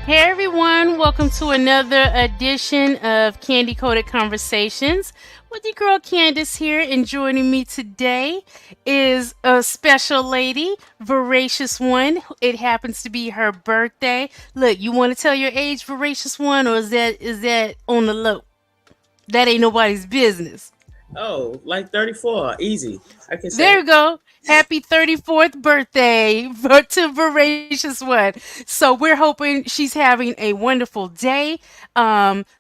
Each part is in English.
Hey everyone, welcome to another edition of Candy Coated Conversations with your girl Candace here. And joining me today is a special lady, Voracious One. It happens to be her birthday. Look, you want to tell your age, Voracious One, or is that on the low? That ain't nobody's business. Oh, like 34. Easy. I can say There it. we go. Happy 34th birthday to Voracious One. So we're hoping she's having a wonderful day.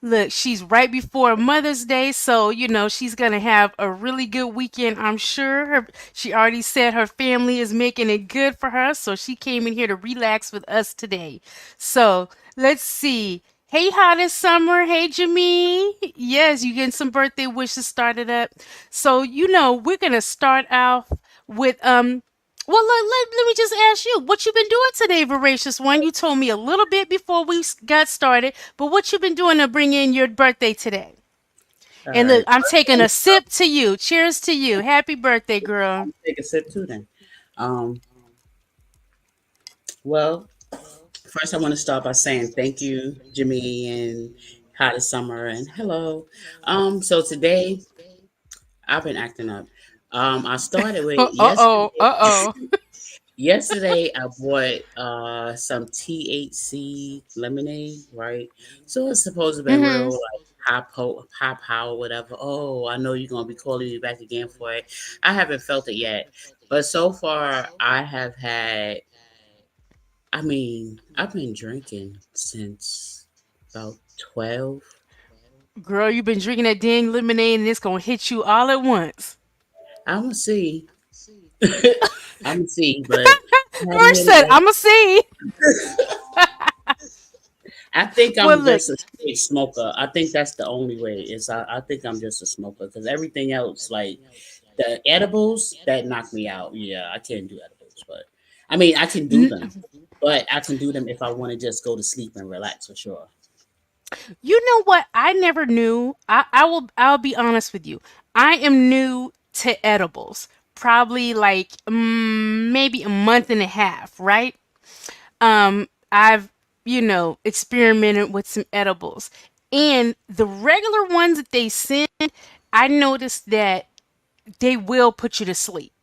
Look, she's right before Mother's Day, so she's gonna have a really good weekend. I'm sure. She already said her family is making it good for her, so she came in here to relax with us today. So let's see. Hey, hottest summer. Hey, Jamie. Yes, you getting some birthday wishes started up. So, we're gonna start off with well, let me just ask you, what you been doing today, Voracious One? You told me a little bit before we got started, but what you been doing to bring in your birthday today? All And look, right. I'm First taking a thing, sip to you. Cheers to you. Happy birthday, girl. take a sip too then. Um, well, first I want to start by saying thank you, Jimmy and Hottest Summer and hello. So today I've been acting up. I started with Uh-oh. yesterday. Uh-oh. Yesterday I bought some THC lemonade, right? So it's supposed to be real Mm-hmm. like high power, whatever. Oh, I know you're gonna be calling me back again for it. I haven't felt it yet, but so far I have had. I mean, I've been drinking since about 12. Girl, you've been drinking that dang lemonade and it's gonna hit you all at once. I'm gonna see. I'm gonna see, but I haven't First had it said, yet. I'ma see. I think Well, I'm look, just a straight smoker. I think that's the only way. I think I'm just a smoker because everything else, like the edibles, that knock me out. Yeah, I can't do edibles, but I mean, I can do n- them, but I can do them if I want to just go to sleep and relax for sure. you know what? I never knew. I'll be honest with you. I am new to edibles. Probably like maybe a month and a half, right? I've experimented with some edibles. And the regular ones that they send, I noticed that they will put you to sleep.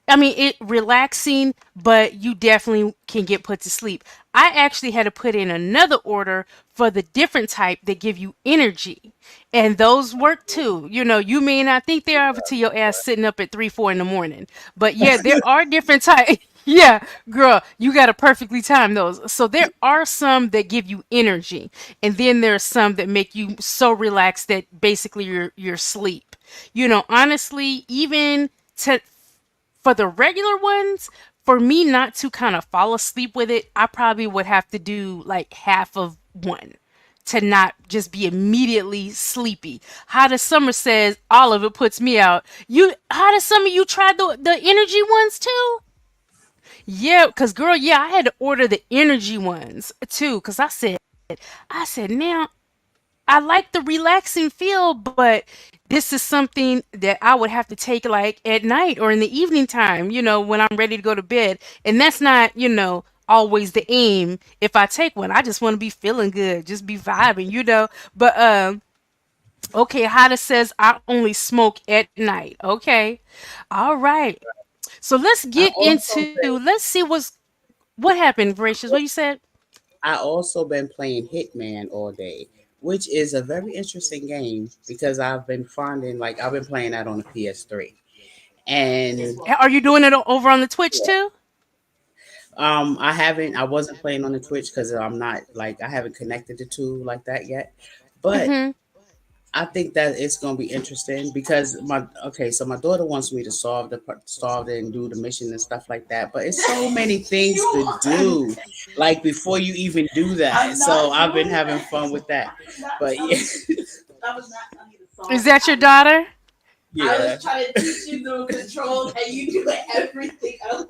I mean, it relaxing, but you definitely can get put to sleep. I actually had to put in another order for the different type that give you energy, and those work too. You may not think they are until your ass sitting up at 3, 4 in the morning, but yeah, there are different type. Yeah, girl, you got to perfectly time those. So there are some that give you energy, and then there are some that make you so relaxed that basically you're sleep. Honestly, even to for the regular ones, for me not to kind of fall asleep with it, I probably would have to do like half of one to not just be immediately sleepy. How the summer says all of it puts me out. How the summer you tried the energy ones too? Yeah, cause girl, yeah, I had to order the energy ones too, cause I said now I like the relaxing feel, but this is something that I would have to take like at night or in the evening time, when I'm ready to go to bed. And that's not, always the aim. If I take one, I just want to be feeling good, just be vibing. But okay, Hada says I only smoke at night. Okay. All right. So let's I get also into been let's see what happened, Gracious. What you said? I also been playing Hitman all day, which is a very interesting game because I've been finding like I've been playing that on the PS3. And Are you doing it over on the Twitch yeah, too? I wasn't playing on the Twitch because I'm not like I haven't connected the two like that yet. But Mm-hmm. I think that it's gonna be interesting because so my daughter wants me to solve it and do the mission and stuff like that. But it's so many things to do, like before you even do that. So I've been having fun with that. But yeah, Is that your daughter? I was trying to teach you the controls and you do everything else.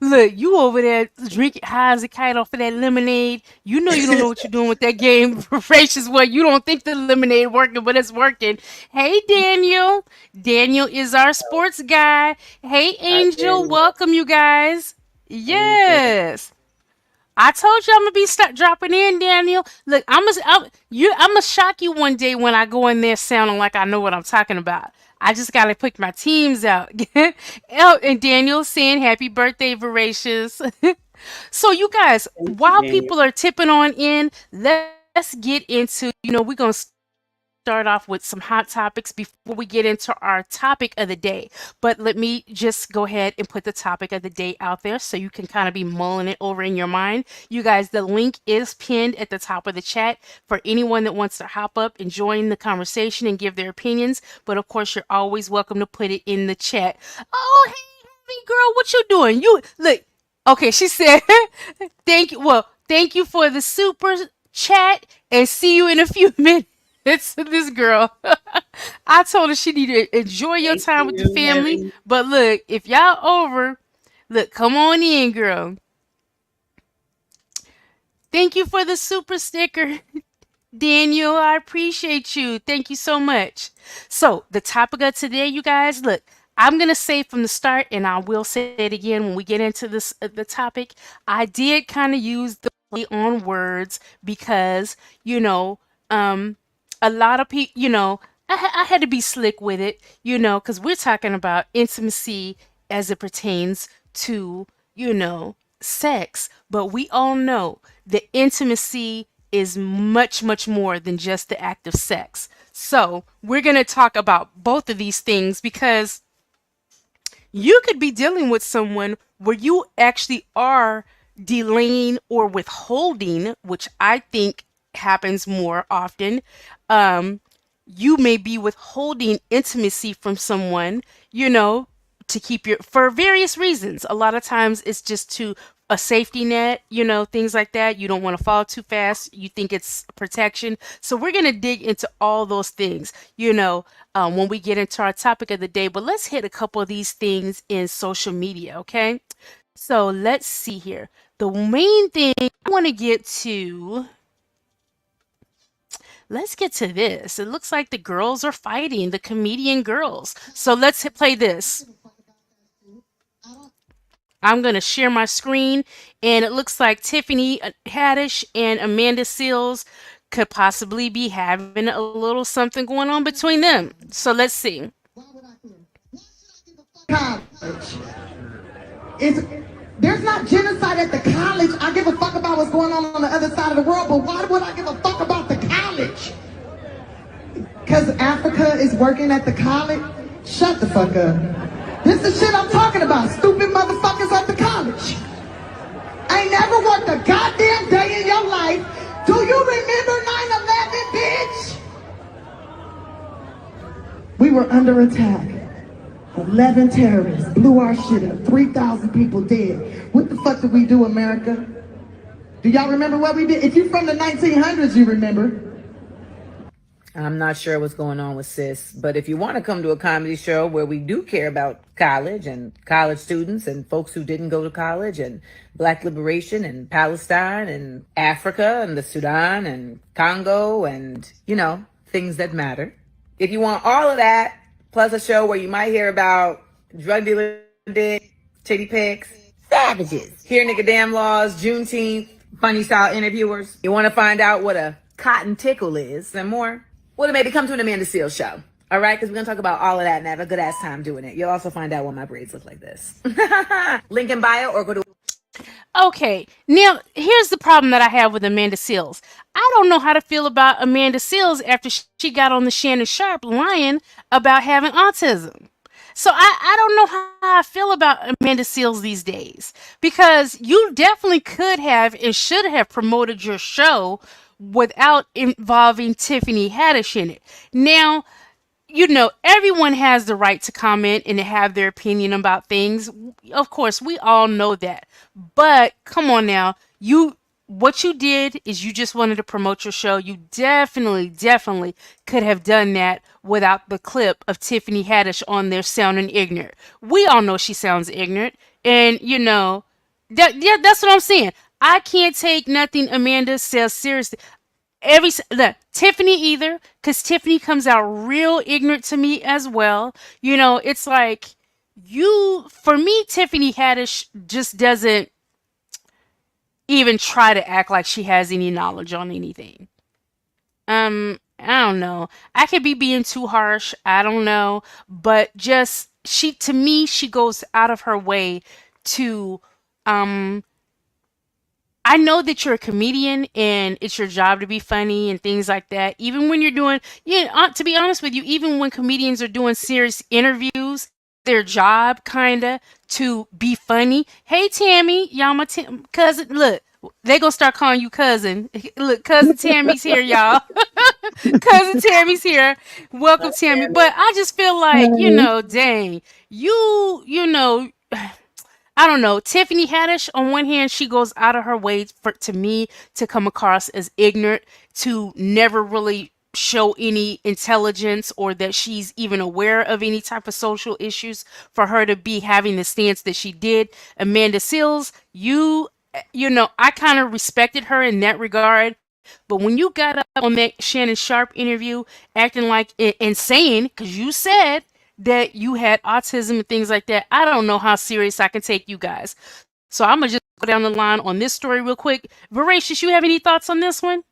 Look, you over there drinking high as a kite off of that lemonade. You know you don't know what you're doing with that game. Voracious one. You don't think the lemonade working, but it's working. Hey, Daniel. Daniel is our sports guy. Hey, Hi, Angel. Daniel. Welcome, you guys. Angel. Yes. I told you I'm gonna be dropping in, Daniel. Look, I'm gonna shock you one day when I go in there sounding like I know what I'm talking about. I just gotta pick my teams out. Oh, and Daniel saying happy birthday, Voracious. So you guys, Thank you, while Daniel. people are tipping on in, let's get into, we're gonna start off with some hot topics before we get into our topic of the day. But let me just go ahead and put the topic of the day out there so you can kind of be mulling it over in your mind. You guys, the link is pinned at the top of the chat for anyone that wants to hop up and join the conversation and give their opinions. But of course, you're always welcome to put it in the chat. Oh, hey, girl, what you doing? You look. Okay, she said, thank you. Well, thank you for the super chat and see you in a few minutes. This girl. I told her she needed to enjoy your Thank time with the you, family. Heavy. But look, if y'all over, look, come on in, girl. Thank you for the super sticker. Daniel, I appreciate you. Thank you so much. So, the topic of today, you guys, look, I'm going to say from the start, and I will say it again when we get into the topic. I did kind of use the play on words because, you know, um, a lot of people, I had to be slick with it, because we're talking about intimacy as it pertains to, sex. But we all know that intimacy is much, much more than just the act of sex. So we're going to talk about both of these things because you could be dealing with someone where you actually are delaying or withholding, which I think happens more often. Um, you may be withholding intimacy from someone, to keep your for various reasons. A lot of times it's just to a safety net, things like that. You don't want to fall too fast. You think it's protection. So we're gonna dig into all those things, when we get into our topic of the day. But let's hit a couple of these things in social media, okay? So let's see here. The main thing I want to get to. Let's get to this. It looks like the girls are fighting, the comedian girls. So let's play this. I'm going to share my screen, and it looks like Tiffany Haddish and Amanda Seals could possibly be having a little something going on between them. So let's see. College. It's, there's not genocide at the college. I give a fuck about what's going on the other side of the world, but why would I give a fuck about the college? Because Africa is working at the college? Shut the fuck up. This is shit I'm talking about. Stupid motherfuckers at the college. I ain't never worked a goddamn day in your life. Do you remember 9/11, bitch? We were under attack. 11 terrorists blew our shit up. 3,000 people dead. What the fuck did we do, America? Do y'all remember what we did? If you're from the 1900s, you remember. I'm not sure what's going on with sis, but if you want to come to a comedy show where we do care about college and college students and folks who didn't go to college and black liberation and Palestine and Africa and the Sudan and Congo and, things that matter. If you want all of that, plus a show where you might hear about drug dealer dick, titty pics, savages, hear nigga damn laws, Juneteenth, funny style interviewers. You want to find out what a cotton tickle is and more? Well, then maybe come to an Amanda Seales show. All right, because we're going to talk about all of that and have a good ass time doing it. You'll also find out why my braids look like this. Link in bio or go to. Okay, now here's the problem that I have with Amanda Seales. I don't know how to feel about Amanda Seales after she got on the Shannon Sharp lying about having autism. So I don't know how I feel about Amanda Seales these days because you definitely could have and should have promoted your show without involving Tiffany Haddish in it. Now, everyone has the right to comment and to have their opinion about things. Of course, we all know that. But come on now, what you did is you just wanted to promote your show. You definitely, definitely could have done that without the clip of Tiffany Haddish on there sounding ignorant. We all know she sounds ignorant, and yeah, that's what I'm saying. I can't take nothing Amanda says seriously. Tiffany either, because Tiffany comes out real ignorant to me as well. It's like for me, Tiffany Haddish just doesn't even try to act like she has any knowledge on anything. I don't know. I could be being too harsh. I don't know. But just she to me, she goes out of her way to um I know that you're a comedian and it's your job to be funny and things like that. Even when you're doing, yeah, to be honest with you, even when comedians are doing serious interviews, their job kinda to be funny. Hey Tammy, y'all my cousin. Look, they gonna start calling you cousin. Look, cousin Tammy's here, y'all. Cousin Tammy's here. Welcome, Tammy. But I just feel like, dang, you know, I don't know. Tiffany Haddish, on one hand, she goes out of her way for to me to come across as ignorant, to never really show any intelligence or that she's even aware of any type of social issues for her to be having the stance that she did. Amanda Seales, I kind of respected her in that regard. But when you got up on that Shannon Sharp interview acting like and saying, because you said that you had autism and things like that, I don't know how serious I can take you guys. So I'm going to just go down the line on this story real quick. Voracious, you have any thoughts on this one?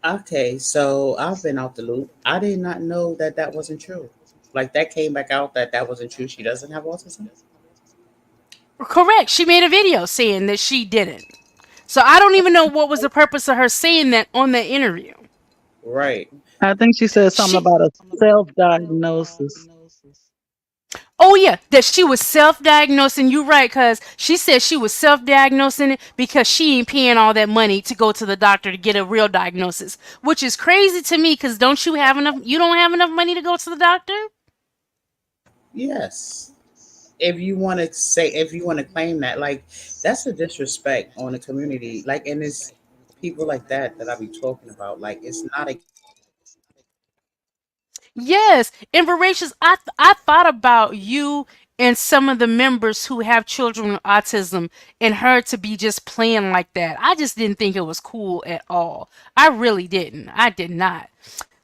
Okay, so I've been out the loop. I did not know that that wasn't true. Like that came back out that that wasn't true. She doesn't have autism. Correct. She made a video saying that she didn't. So I don't even know what was the purpose of her saying that on that interview. Right. I think she said something She about a self-diagnosis. Oh yeah, that she was self-diagnosing. You right, cause she said she was self-diagnosing it because she ain't paying all that money to go to the doctor to get a real diagnosis, which is crazy to me. Cause don't you have enough? You don't have enough money to go to the doctor. Yes. If you want to say, if you want to claim that, like, that's a disrespect on the community. Like, and it's people like that I be talking about. Like, it's not a Yes, and voracious. I thought about you and some of the members who have children with autism, and her to be just playing like that. I just didn't think it was cool at all. I really didn't. I did not.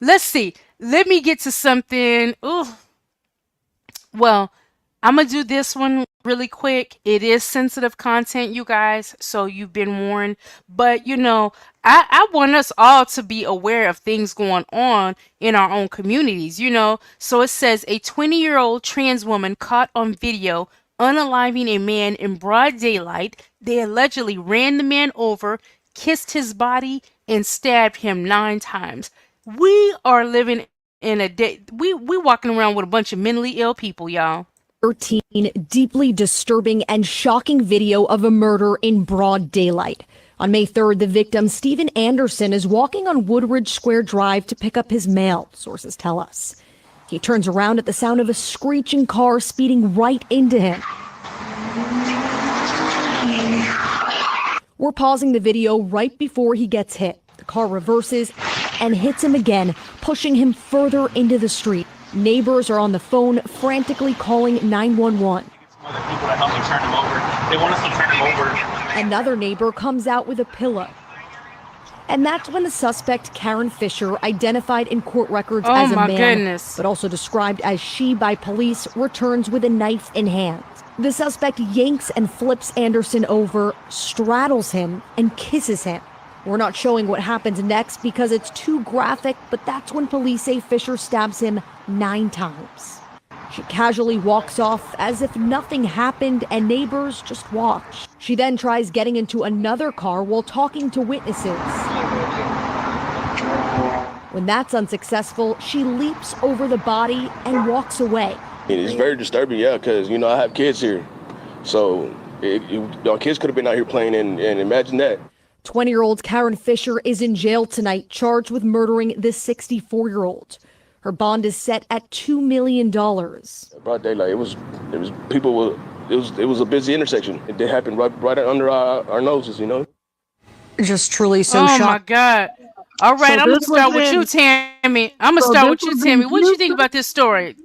Let's see. Let me get to something. Ooh, well, I'm gonna do this one really quick. It is sensitive content, you guys, so you've been warned. But I want us all to be aware of things going on in our own communities, So it says a 20-year-old trans woman caught on video unaliving a man in broad daylight. They allegedly ran the man over, kissed his body, and stabbed him 9 times. We are living in a day. We walking around with a bunch of mentally ill people, y'all. 13 deeply disturbing and shocking video of a murder in broad daylight. On May 3rd, the victim, Stephen Anderson, is walking on Woodridge Square Drive to pick up his mail, sources tell us. He turns around at the sound of a screeching car speeding right into him. We're pausing the video right before he gets hit. The car reverses and hits him again, pushing him further into the street. Neighbors are on the phone, frantically calling 911. Other people to help me turn him over. They want us to turn him over. Another neighbor comes out with a pillow. And that's when the suspect, Karen Fischer, identified in court records Oh as a my man, goodness. but also described as she by police, returns with a knife in hand. The suspect yanks and flips Anderson over, straddles him, and kisses him. We're not showing what happens next because it's too graphic, but that's when police say Fischer stabs him 9 times. She casually walks off as if nothing happened and neighbors just watch. She then tries getting into another car while talking to witnesses. When that's unsuccessful, she leaps over the body and walks away. It's very disturbing, yeah, because, I have kids here. So our kids could have been out here playing, and imagine that. 20-year-old Karen Fischer is in jail tonight, charged with murdering this 64-year-old. Her bond is set at $2 million. Broad daylight. It was people. It was a busy intersection. It did happen right under our noses, Just truly so Oh my shocked. God. All right, So I'm gonna this was start with you, in. Tammy. I'm gonna So start this with you, was Tammy. in What did you think Houston. about this story?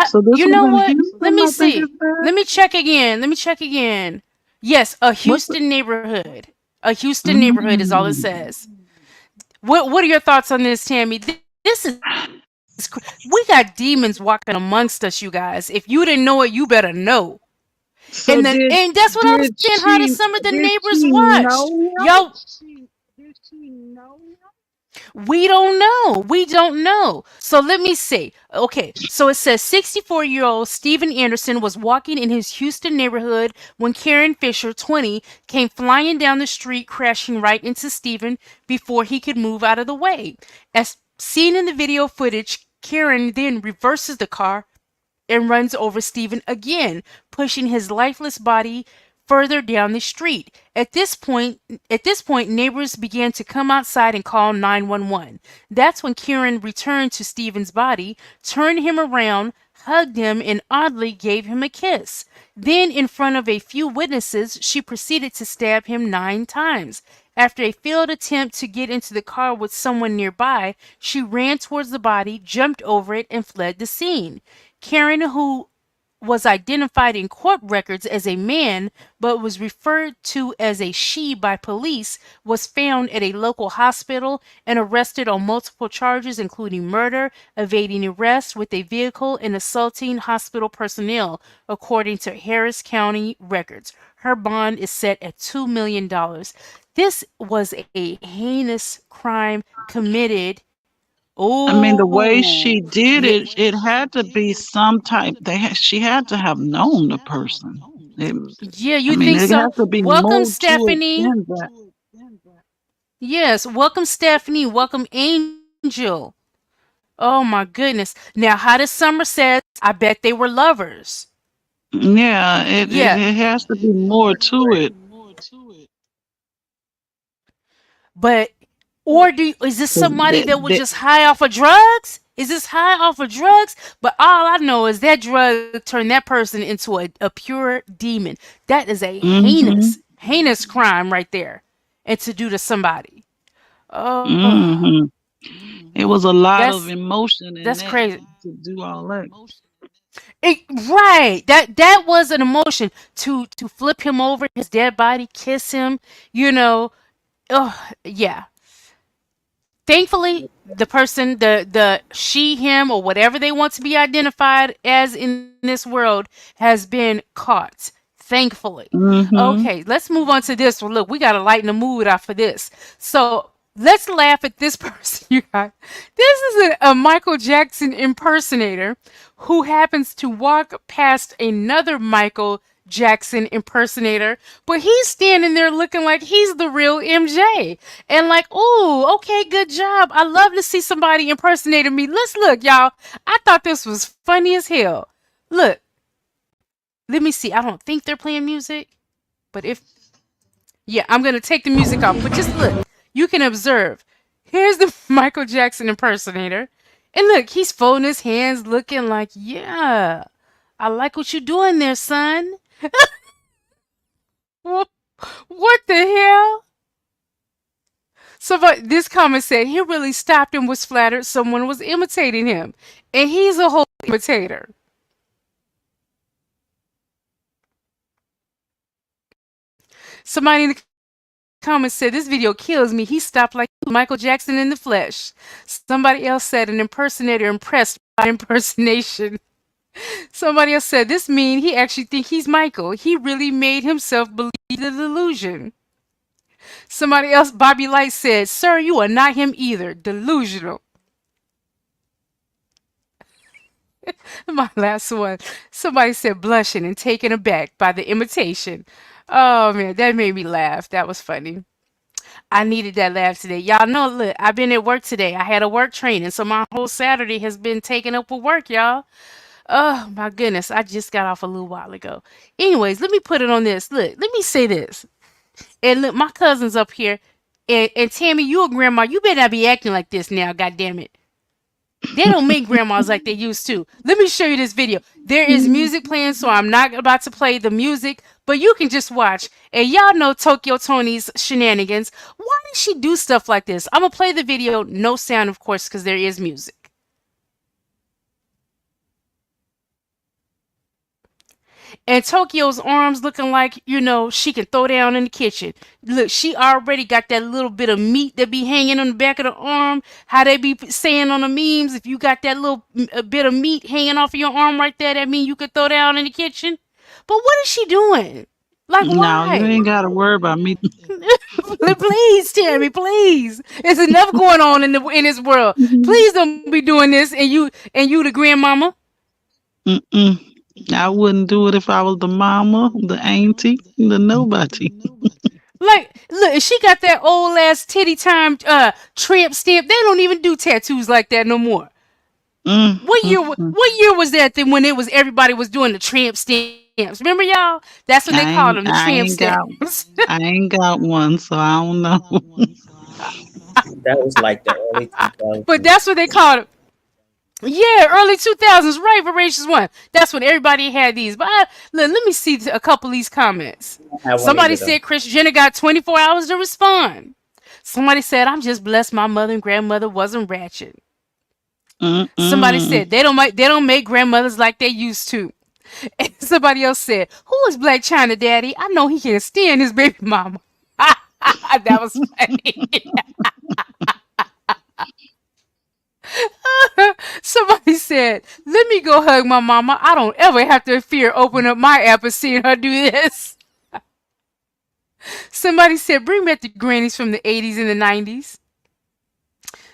So this You was know in what? Let Houston, me I think it see. said. Let me check again. Let me check again. Yes, a What's the? Houston neighborhood. A Houston neighborhood is all it Mm. says. What are your thoughts on this, Tammy? This is we got demons walking amongst us, you guys. If you didn't know it, you better know. So And that's what I was saying. How the summer the did neighbors she watched. know him? Yo, we don't know. We don't know. So let me see. Okay, so it says 64-year-old Steven Anderson was walking in his Houston neighborhood when Karen Fisher, 20, came flying down the street, crashing right into Steven before he could move out of the way. As seen in the video footage, Karen then reverses the car and runs over Stephen again, pushing his lifeless body further down the street. At this point, neighbors began to come outside and call 911. That's when Kieran returned to Stephen's body, turned him around, hugged him, and oddly gave him a kiss. Then, in front of a few witnesses, she proceeded to stab him 9 times. After a failed attempt to get into the car with someone nearby, she ran towards the body, jumped over it, and fled the scene. Karen, who was identified in court records as a man but was referred to as a she by police, was found at a local hospital and arrested on multiple charges, including murder, evading arrest with a vehicle, and assaulting hospital personnel, according to Harris County records. Her bond is set at $2 million. This was a heinous crime committed. I mean, the way Oh, she did yeah. it had to be some type. She had to have known the person. It, Yeah, I you mean, think it so? has to be Welcome, more to it Stephanie. than that. Yes, welcome, Stephanie. Welcome, Angel. Oh my goodness. Now, how does Summer says, I bet they were lovers. Yeah, Yeah, it has to be more to it. but is this 'Cause somebody that was just high off of drugs? Is this high off of drugs? But all I know is that drug turned that person into a pure demon. That is a mm-hmm, heinous crime right there. And to do to somebody. Oh, mm-hmm. It was a lot of that's emotion in that crazy. to do all that. Right. That was an emotion to flip him over his dead body, kiss him, you know. Oh, yeah. Thankfully, the person, the she, him, or whatever they want to be identified as in this world has been caught. Thankfully. Mm-hmm. Okay, let's move on to this one. Look, we gotta lighten the mood off of this. So let's laugh at this person, you guys. This is a Michael Jackson impersonator who happens to walk past another Michael Jackson impersonator, but he's standing there looking like he's the real MJ. And like, oh, okay, good job. I love to see somebody impersonating me. Let's look, y'all. I thought this was funny as hell. Look, let me see. I don't think they're playing music, but if yeah, I'm gonna take the music off. But just look, you can observe. Here's the Michael Jackson impersonator. And look, he's folding his hands, looking like, yeah, I like what you're doing there, son. What the hell? Somebody, this comment said he really stopped and was flattered someone was imitating him. And he's a whole imitator. Somebody in the comments said this video kills me. He stopped like Michael Jackson in the flesh. Somebody else said an impersonator impressed by impersonation. Somebody else said this mean he actually think he's Michael. He really made himself believe the delusion. Somebody else, Bobby Light said, "Sir, you are not him either. Delusional." My last one. Somebody said blushing and taken aback by the imitation. Oh man, that made me laugh. That was funny. I needed that laugh today. Y'all know, look, I've been at work today. I had a work training, so my whole Saturday has been taken up with work, y'all. Oh my goodness, I just got off a little while ago. Anyways, let me put it on this. Look, let me say this. And look, my cousin's up here. And Tammy, you a grandma. You better not be acting like this now, God damn it. They don't make grandmas like they used to. Let me show you this video. There is music playing, so I'm not about to play the music, but you can just watch. And y'all know Tokyo Tony's shenanigans. Why did she do stuff like this? I'm going to play the video. No sound, of course, because there is music. And Tokyo's arms looking like, she can throw down in the kitchen. Look, she already got that little bit of meat that be hanging on the back of the arm. How they be saying on the memes, if you got that little bit of meat hanging off of your arm right there, that mean you could throw down in the kitchen. But what is she doing? Like, No, you why? ain't got to worry about me. Please, Tammy, please. There's enough going on in this world. Please don't be doing this, and you the grandmama. Mm-mm. I wouldn't do it if I was the mama, the auntie, the nobody. Like, look, if she got that old ass titty time tramp stamp. They don't even do tattoos like that no more. Mm, What mm, year? mm. What year was that? Then when it was everybody was doing the tramp stamps. Remember y'all? That's when they called them, the tramp stamps. I ain't got one, so I don't know. That was like the early But 2000s. that's what they called it. Yeah, early 2000s, right? Voracious one. That's when everybody had these. But let me see a couple of these comments. I don't have one Somebody either though. said Chris Jenner got 24 hours to respond. Somebody said, I'm just blessed my mother and grandmother wasn't ratchet. Somebody Mm-mm. said they don't make grandmothers like they used to. And somebody else said, "Who is Black China Daddy? I know he can't stand his baby mama." That was funny. Somebody said, "Let me go hug my mama. I don't ever have to fear opening up my app and seeing her do this." Somebody said, "Bring back the grannies from the 80s and the 90s."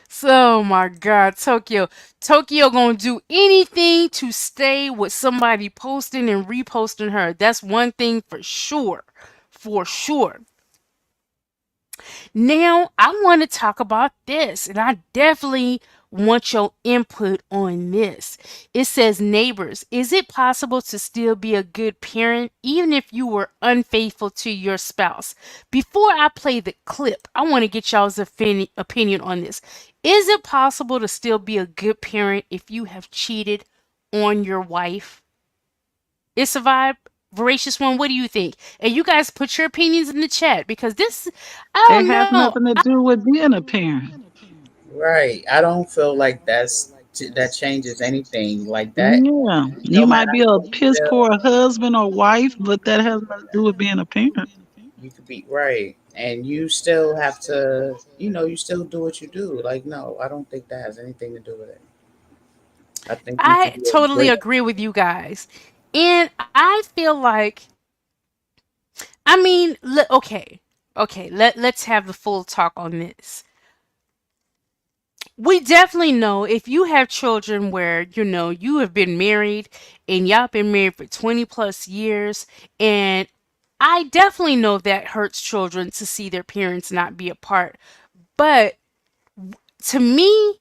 So, oh my God, Tokyo. Tokyo gonna do anything to stay with somebody posting and reposting her. That's one thing for sure. For sure. Now, I want to talk about this, and I definitely want your input on this. It says, neighbors, is it possible to still be a good parent even if you were unfaithful to your spouse? Before I play the clip, I want to get y'all's opinion on this. Is it possible to still be a good parent if you have cheated on your wife? It's a vibe. Voracious one, what do you think? And you guys put your opinions in the chat because this, I It don't has know. nothing to do with being a parent. Right. I don't feel like that changes anything like that. Yeah, you No might matter be a how you piss feel, poor husband or wife, but that has nothing to do with being a parent. you could be right, and you still have to. You still do what you do. Like, no, I don't think that has anything to do with it. I think you can I be a totally great. agree with you guys. And I feel like, I mean, okay. Okay, let's have the full talk on this. We definitely know if you have children where, you have been married and y'all been married for 20 plus years, and I definitely know that hurts children to see their parents not be apart. But to me,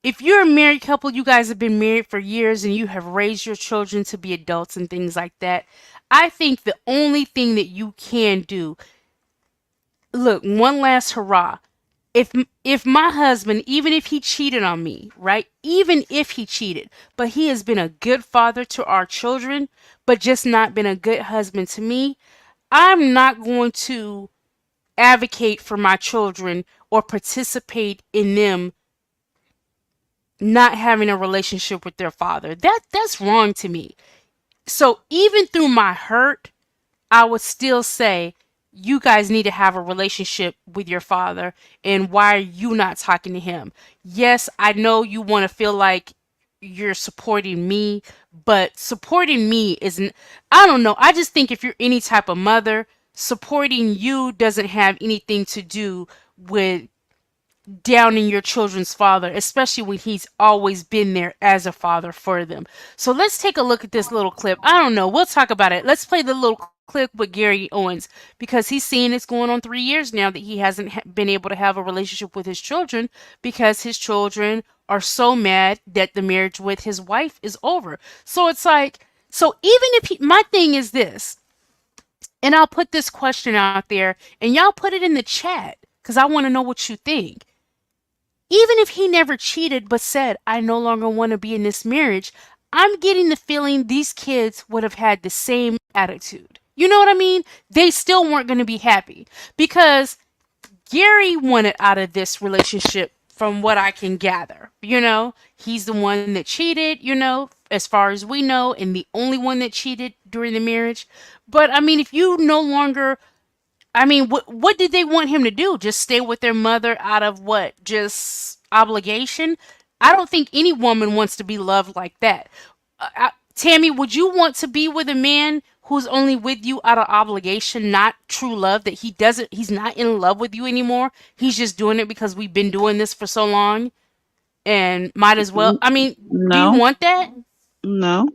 if you're a married couple, you guys have been married for years and you have raised your children to be adults and things like that. I think the only thing that you can do, look, one last hurrah. If my husband, even if he cheated on me, right? Even if he cheated, but he has been a good father to our children, but just not been a good husband to me, I'm not going to advocate for my children or participate in them not having a relationship with their father. That's wrong to me. So even through my hurt, I would still say you guys need to have a relationship with your father, and why are you not talking to him? Yes, I know you want to feel like you're supporting me, but supporting me isn't, I don't know. I just think if you're any type of mother, supporting you doesn't have anything to do with downing your children's father, especially when he's always been there as a father for them. So let's take a look at this little clip. I don't know. We'll talk about it. Let's play the little clip with Gary Owens because he's seeing it's going on 3 years now that he hasn't been able to have a relationship with his children because his children are so mad that the marriage with his wife is over. So it's like, so even if my thing is this, and I'll put this question out there and y'all put it in the chat because I want to know what you think. Even if he never cheated but said, I no longer want to be in this marriage, I'm getting the feeling these kids would have had the same attitude. You know what I mean? They still weren't going to be happy because Gary wanted out of this relationship from what I can gather. He's the one that cheated, as far as we know, and the only one that cheated during the marriage. But I mean, if you no longer, I mean, what did they want him to do? Just stay with their mother out of what? Just obligation? I don't think any woman wants to be loved like that. Tammy, would you want to be with a man who's only with you out of obligation, not true love, that he's not in love with you anymore? He's just doing it because we've been doing this for so long and might as well. I mean, do you No, want that? no.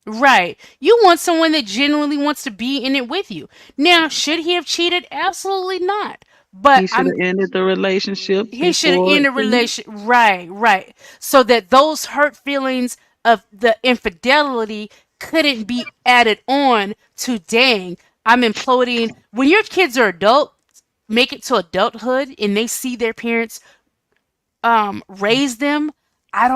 Right. You want someone that genuinely wants to be in it with you. Now, should he have cheated? Absolutely not. But He should I'm have ended the relationship he should have before ended he. relation. Right, right. So that those hurt feelings of the infidelity couldn't be added on to, dang, I'm imploding. When your kids are adult, make it to adulthood and they see their parents raise them, I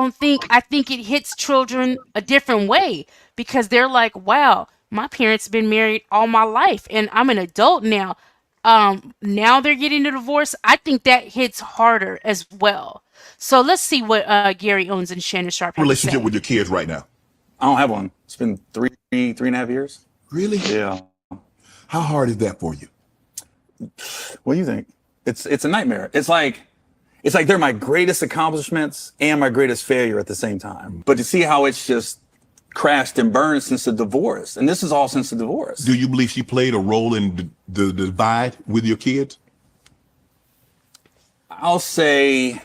think it hits children a different way because they're like, wow, my parents been married all my life and I'm an adult now. Now they're getting a divorce. I think that hits harder as well. So let's see what Gary Owens and Shannon Sharp have to Relationship say. with your kids right now? I don't have one. It's been three and a half years. Really? Yeah. How hard is that for you? What do you think? It's a nightmare. It's like they're my greatest accomplishments and my greatest failure at the same time. But to see how it's just crashed and burned since the divorce, and this is all since the divorce. Do you believe she played a role in the divide with your kids? I'll say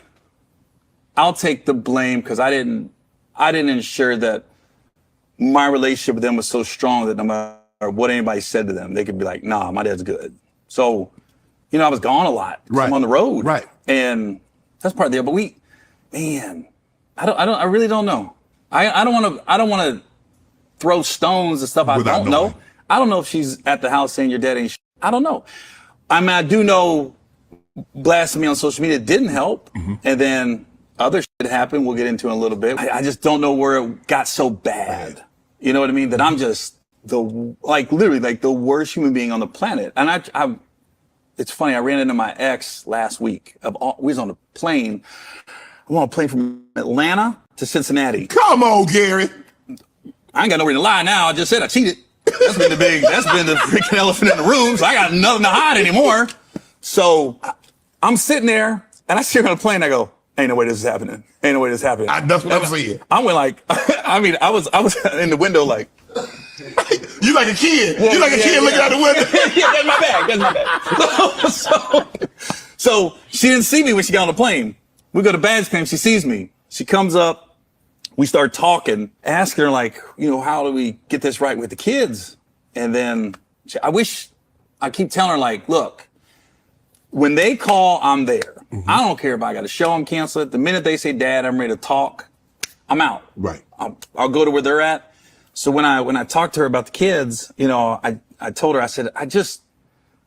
I'll take the blame because I didn't ensure that my relationship with them was so strong that no matter what anybody said to them, they could be like, nah, my dad's good. So, I was gone a lot. Right. I'm on the road. Right. And that's part of the deal. But man, I really don't know. I don't want to throw stones and stuff I Without don't knowing. know. I don't know if she's at the house saying your dad ain't I don't know. I mean, I do know blasting me on social media didn't help. And then other shit happened we'll get into in a little bit. I just don't know where it got so bad. You know what I mean? That I'm just literally the worst human being on the planet. And it's funny, I ran into my ex last week. We was on a plane. I'm on a plane from Atlanta to Cincinnati. Come on, Gary. I ain't got no reason to lie now. I just said I cheated. That's been the freaking elephant in the room. So I got nothing to hide anymore. So I'm sitting there and I sit on the plane. I go, ain't no way this is happening. Ain't no way this is happening. That's what I'm saying. I went like, I was in the window like. You like a kid. You like a kid looking out the window. Yeah, that's my bag. So she didn't see me when she got on the plane. We go to baggage claim. She sees me. She comes up. We start talking, asking her like, how do we get this right with the kids? And then I keep telling her like, look, when they call, I'm there. I don't care if I got to show them, cancel it. The minute they say, Dad, I'm ready to talk, I'm out. Right. I'll go to where they're at. So when I talked to her about the kids, I told her, I said,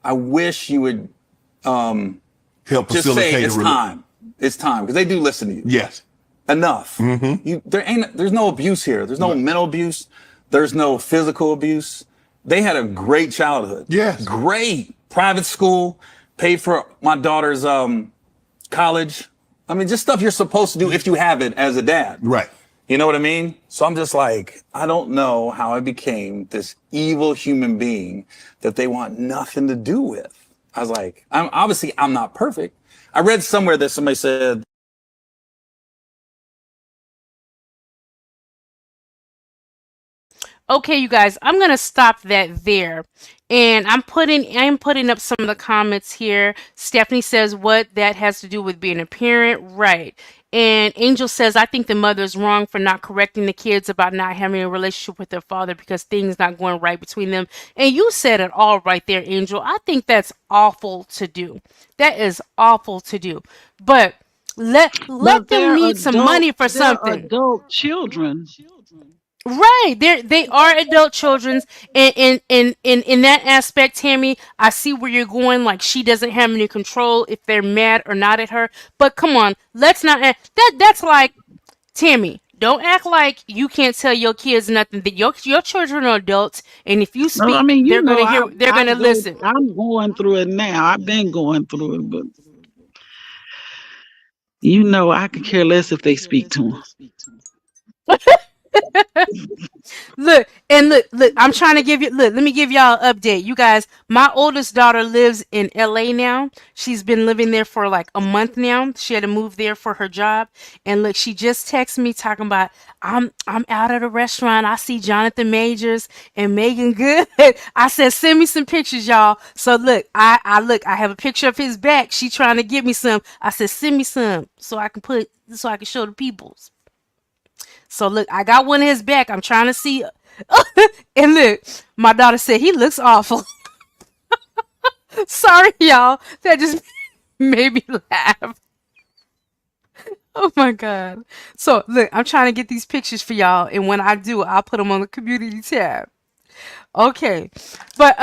I wish you would Help just say facilitate it's time. It's time because they do listen to you. Yes. Enough. There's no abuse here. There's no mental abuse. There's no physical abuse. They had a great childhood. Yes. Great private school, paid for my daughter's college. I mean, just stuff you're supposed to do if you have it as a dad. Right. You know what I mean? So I'm just like, I don't know how I became this evil human being that they want nothing to do with. I was like, I'm not perfect. I read somewhere that somebody said, Okay, you guys, I'm gonna stop that there. And I'm putting up some of the comments here. Stephanie says what that has to do with being a parent, right? And Angel says, I think the mother is wrong for not correcting the kids about not having a relationship with their father because things not going right between them. And you said it all right there, Angel. I think that's awful to do. That is awful to do. But let But them need some money for they're something. adult children. Right. They are adult children's and in that aspect, Tammy, I see where you're going, like she doesn't have any control if they're mad or not at her. But come on, let's not act that's like Tammy, don't act like you can't tell your kids nothing. That your children are adults and if you No, I speak, mean, they're gonna hear they're gonna listen. I'm going through it now. I've been going through it, but I could care less if they speak to them. Look, look, I'm trying to give you look, let me give y'all an update. You guys, my oldest daughter lives in LA now. She's been living there for like a month now. She had to move there for her job. And look, she just texted me talking about I'm out at a restaurant. I see Jonathan Majors and Megan Good. I said, send me some pictures, y'all. So look, I have a picture of his back. She trying to get me some. I said, send me some so I can show the peoples. So look, I got one of his back. I'm trying to see. And look, my daughter said he looks awful. Sorry, y'all. That just made me laugh. Oh my god. So look, I'm trying to get these pictures for y'all, and when I do, I'll put them on the community tab. Okay, but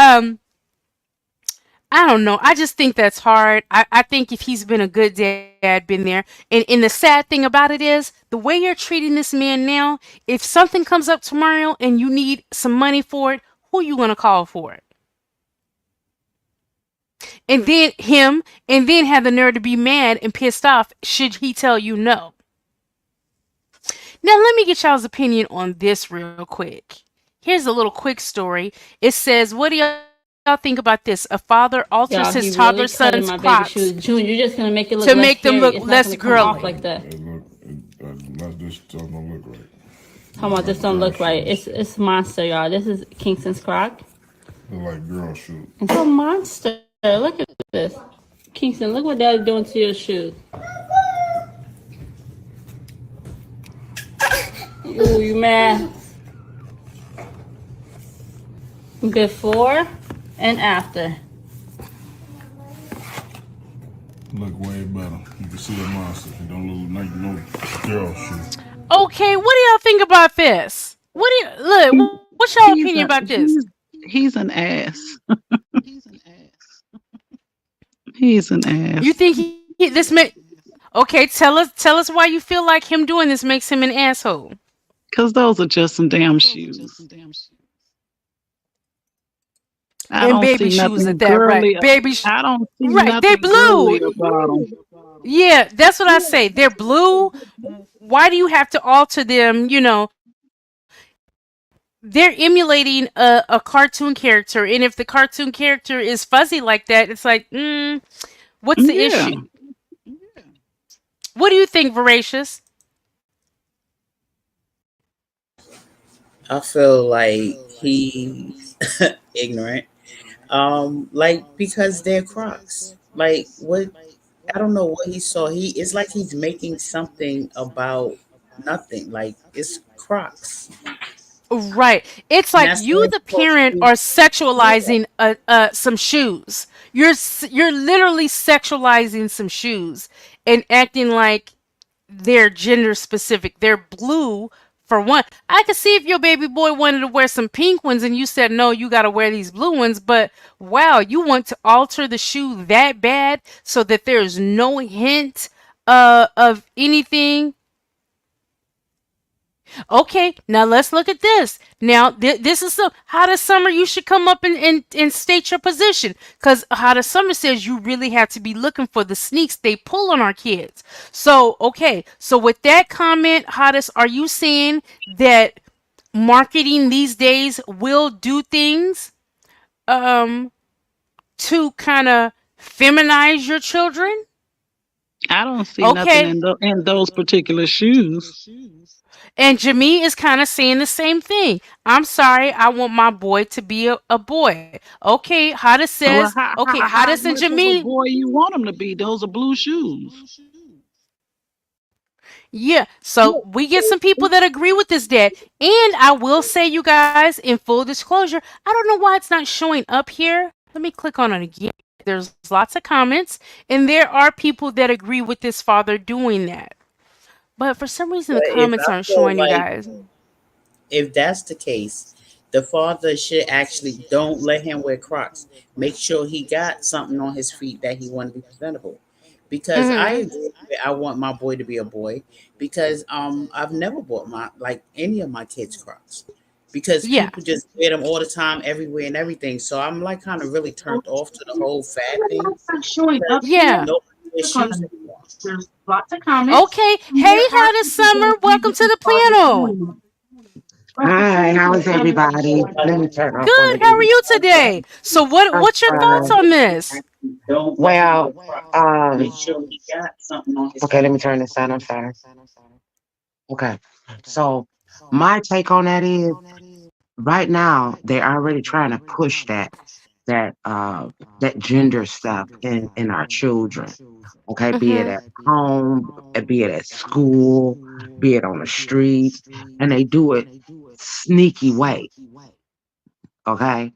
I don't know. I just think that's hard. I think if he's been a good dad, been there. And the sad thing about it is, the way you're treating this man now, if something comes up tomorrow and you need some money for it, who you gonna call for it? And then him, and then have the nerve to be mad and pissed off should he tell you no. Now let me get y'all's opinion on this real quick. Here's a little quick story. It says, what do y'all think about this? A father alters his Y'all, toddler he really son's cutting my baby Crocs shoes. June, you're just gonna make it to look make less them look hairy. It's not less gonna come off girly. like that. Not this doesn't look right. Talking about this don't look right. It's monster, y'all. This is Kingston's Croc. Look like girl shoes. It's a monster. Look at this. Kingston, look what Daddy's doing to your shoes. Ooh, you mad? Before and after. Look way better. You can see the monster. It don't look like no girl shoe. Okay, what do y'all think about this? What do you look? What's y'all He's opinion a about this? he's an ass. He's an You ass. think this make okay? Tell us why you feel like him doing this makes him an asshole. Cause those are just some damn shoes. I And don't baby see shoes nothing at that, right? girly. I don't see Right? They nothing girly blue. about them. Yeah, that's what I say. They're blue. Why do you have to alter them? They're emulating a cartoon character, and if the cartoon character is fuzzy like that, it's like, what's the Yeah. issue? What do you think, Voracious? I feel like he's ignorant. Like because they're Crocs. Like what? I don't know what he saw. It's like he's making something about nothing. Like it's Crocs, Right. It's and like that's you, what the it's supposed parent, to are be. Yeah. sexualizing some shoes. You're literally sexualizing some shoes and acting like they're gender specific. They're blue for one. I could see if your baby boy wanted to wear some pink ones and you said no, you got to wear these blue ones. But wow, you want to alter the shoe that bad so that there's no hint of anything. Okay, now let's look at this. Now, this is the hottest summer. You should come up and state your position. Because hottest summer says you really have to be looking for the sneaks they pull on our kids. So, okay, so with that comment, hottest, are you saying that marketing these days will do things um, to kind of feminize your children? I don't see nothing Okay, in those particular shoes. and Jamie is kind of saying the same thing. I'm sorry, I want my boy to be a boy. Okay, Hottest says, Well, okay, how Hottest and much of a Jamie. boy you want them to be? Those are blue shoes. Yeah, so we get some people that agree with this dad. And I will say, you guys, in full disclosure, I don't know why it's not showing up here. Let me click on it again. There's lots of comments, and there are people that agree with this father doing that. But for some reason, the But if comments I aren't feel showing you like guys. if that's the case, the father should actually don't let him wear Crocs. Make sure he got something on his feet that he want to be presentable. Because I Hmm. agree, I want my boy to be a boy. Because I've never bought my like any of my kids Crocs. Because Yeah. people just wear them all the time, everywhere and everything. So I'm like kind of really turned off to the whole fad thing because Yeah. nobody wears shoes anymore. Okay. Hey, Hottest Summer. Welcome to the panel. Hi, how is everybody? Let me turn off one Good. of How are these. you today? So I'm what's your thoughts fine. on this? Well, um, okay, let me turn this down. I'm sorry. Okay, so my take on that is right now they're already trying to push that that gender stuff in our children. Okay, be it Mhm. at home, be it at school, be it on the streets, and they do it sneaky way. Okay,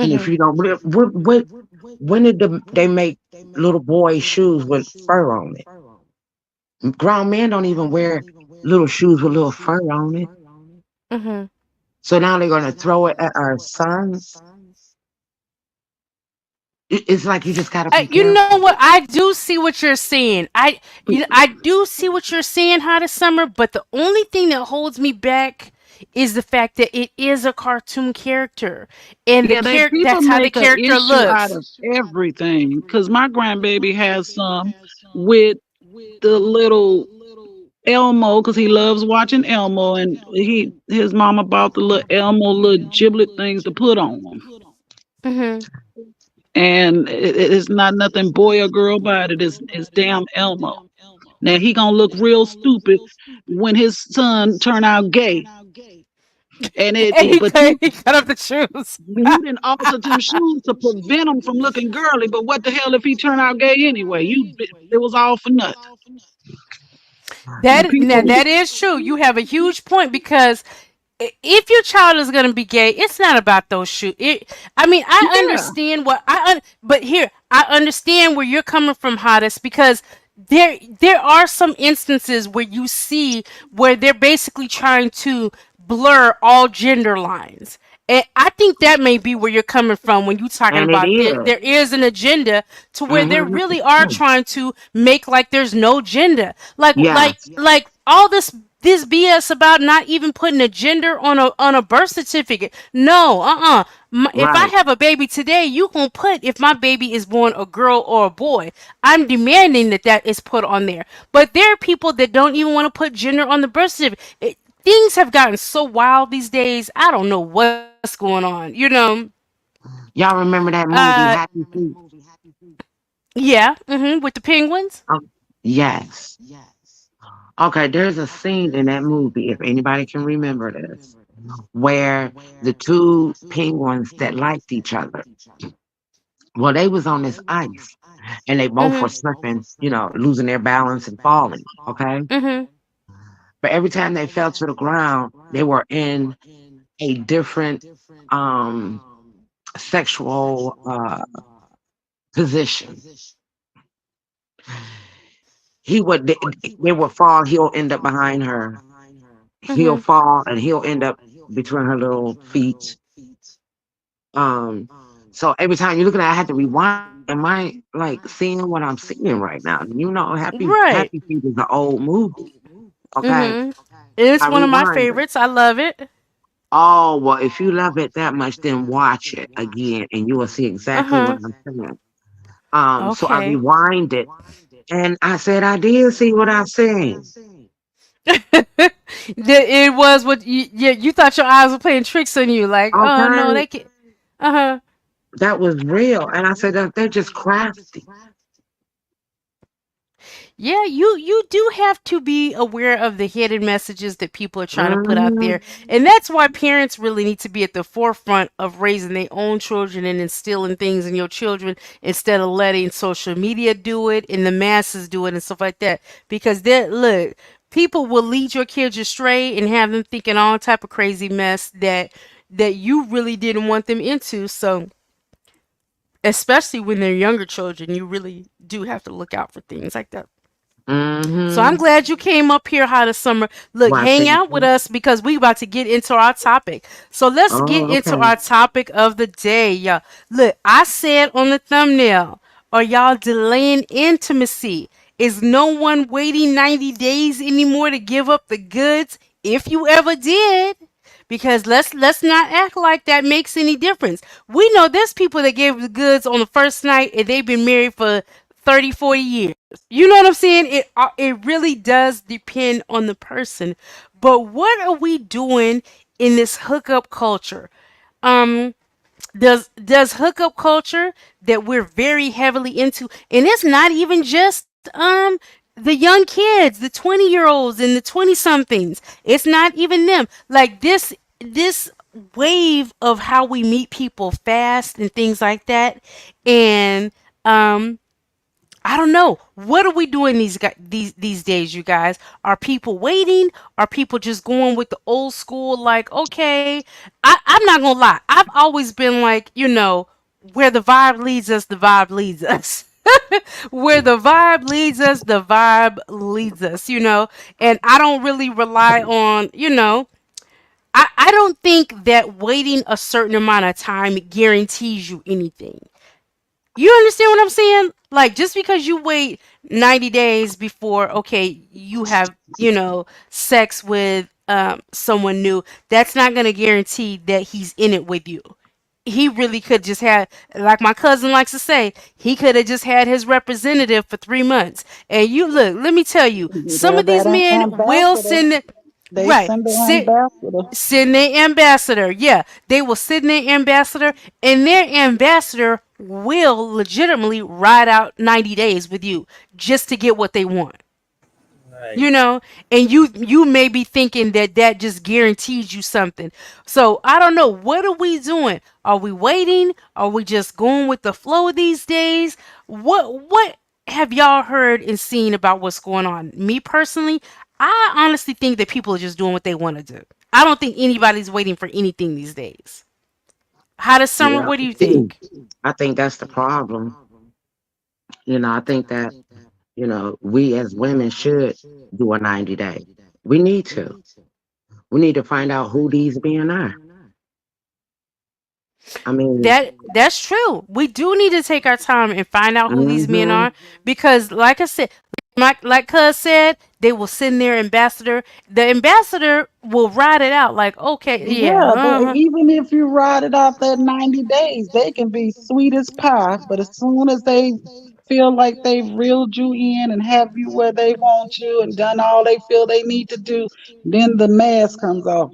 and if Mhm. you don't, when did they make little boy shoes with fur on it? Grown men don't even wear little shoes with little fur on it. Mhm. So now they're gonna throw it at our sons. It's like you just gotta be You know careful. what? I do see what you're saying. I do see what you're saying, Hot as Summer. But the only thing that holds me back is the fact that it is a cartoon character, and the Yeah, they character people that's how the make an character issue out looks. of everything. Cause my grandbaby has some with the little Elmo, cause he loves watching Elmo, and his mama bought the little Elmo little giblet things to put on them. Mhm. And it's not nothing boy or girl about it. It's damn Elmo. Now he gonna look real stupid when his son turn out gay. And And he but cut, he cut off the shoes. you didn't alter them shoes to prevent him from looking girly. But what the hell if he turned out gay anyway? It was all for nothing. And That now people, that is true. You have a huge point because if your child is going to be gay, it's not about those shoes. I mean, I yeah, understand but here I understand where you're coming from, Hottest, because there are some instances where you see where they're basically trying to blur all gender lines. And I think that may be where you're coming from when you're talking And it about is. there is an agenda to where they really are Mm-hmm. trying to make like there's no gender. Like like Yes, like all this BS about not even putting a gender on a birth certificate. No, if I right. have a baby today, you gonna put if my baby is born a girl or a boy. I'm demanding that that is put on there. But there are people that don't even want to put gender on the birth certificate. Things have gotten so wild these days. I don't know what's going on. Y'all remember that movie, Uh, Happy Feet? yeah, with the penguins. Oh, yes. Okay, there's a scene in that movie, if anybody can remember this, where the two penguins that liked each other, well, they was on this ice and they both were Mhm, slipping, losing their balance and falling. Okay. mhm. But every time they fell to the ground, they were in a different um sexual position. They would fall, he'll end up behind her. He'll Mhm. fall and he'll end up between her little feet. Um, so every time you're looking at it, I had to rewind. Am I like seeing what I'm seeing right now? Right. Happy Feet is an old movie. Okay. Mhm. It's I one of my rewind it. favorites. I love it. Oh, well, if you love it that much, then watch it again and you will see Uh exactly what huh. I'm saying. So I Okay. rewind it and I said I did see what I seen. It was what yeah, you thought your eyes were playing tricks on you. Like, oh no, Okay. they can. Uh huh. That was real. And I said that they're just crafty. Yeah, you do have to be aware of the hidden messages that people are trying to put out Hmm. there. And that's why parents really need to be at the forefront of raising their own children and instilling things in your children instead of letting social media do it and the masses do it and stuff like that. Because look, people will lead your kids astray and have them thinking all type of crazy mess that you really didn't want them into. So especially when they're younger children, you really do have to look out for things like that. So I'm Hmm. glad you came up here, Hot as Summer. Look, Why hang thank out with you. us because we about to get into our topic. So let's get Oh, into okay. our topic of the day, y'all. Look, I said on the thumbnail, are y'all delaying intimacy? Is no one waiting 90 days anymore to give up the goods if you ever did? Because let's not act like that makes any difference. We know there's people that gave the goods on the first night and they've been married for 30, 40 years. You know what I'm saying? It really does depend on the person. But what are we doing in this hookup culture. Um, does hookup culture that we're very heavily into, and it's not even just the young kids, the 20-year-olds and the 20 somethings. It's not even them. Like this wave of how we meet people fast and things like that. And um I don't know. What are we doing these days, you guys? Are people waiting? Are people just going with the old school? Like, okay, I'm not gonna lie. I've always been like, where the vibe leads us, the vibe leads us. Where the vibe leads us, the vibe leads us. And I don't really rely on. I don't think that waiting a certain amount of time guarantees you anything. You understand what I'm saying? Like, just because you wait 90 days before, okay, you have, sex with someone new, that's not going to guarantee that he's in it with you. He really could just have, like my cousin likes to say, he could have just had his representative for 3 months. And you look, let me tell you, some They're of these that men will ambassador. send, They right, send their ambassador. send their ambassador. Yeah, they will send their ambassador, and their ambassador will legitimately ride out 90 days with you just to get what they want. Right. And you may be thinking that that just guarantees you something. So I don't know, what are we doing? Are we waiting? Are we just going with the flow these days? What have y'all heard and seen about what's going on? Me personally, I honestly think that people are just doing what they want to do. I don't think anybody's waiting for anything these days. How does Summer? Yeah. What do you think? I think that's the problem. I think that, we as women should do a 90-day. We need to. We need to find out who these men are. I mean, That's true. We do need to take our time and find out who these men hmm are, because, like I said, like Cuz said, they will send their ambassador. The ambassador will ride it out. Like, okay, yeah, Yeah, but uh-huh. even if you ride it out that 90 days, they can be sweet as pie. But as soon as they feel like they've reeled you in and have you where they want you and done all they feel they need to do, then the mask comes off.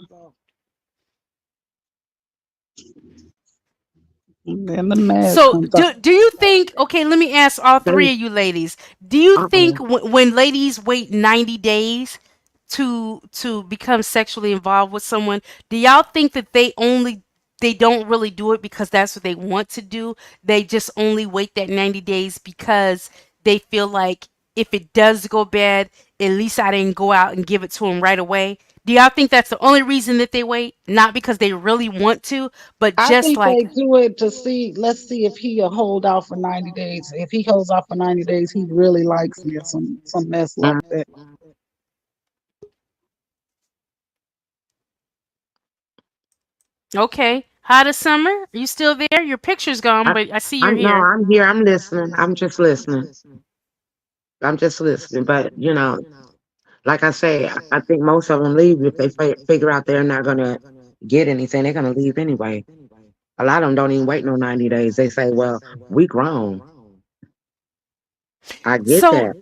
And then the mask So comes off. do you think? Okay, let me ask all they, three of you ladies. Do you think uh-uh. when ladies wait 90 days to become sexually involved with someone, do y'all think that they don't really do it because that's what they want to do? They just only wait that 90 days because they feel like if it does go bad, at least I didn't go out and give it to him right away. Do y'all think that's the only reason that they wait? Not because they really want to, but I just think like, they do it to see, let's see if he'll hold out for 90 days. If he holds out for 90 days, he really likes me or some mess like Mm. that. okay. Hot as summer? Are you still there? Your picture's gone, I, but I see you're I'm no, here. I'm here. I'm listening. I'm just listening. I'm just listening. But like I say, I think most of them leave if they figure out they're not gonna get anything. They're gonna leave anyway. A lot of them don't even wait no 90 days. They say, "Well, we grown." I get So that.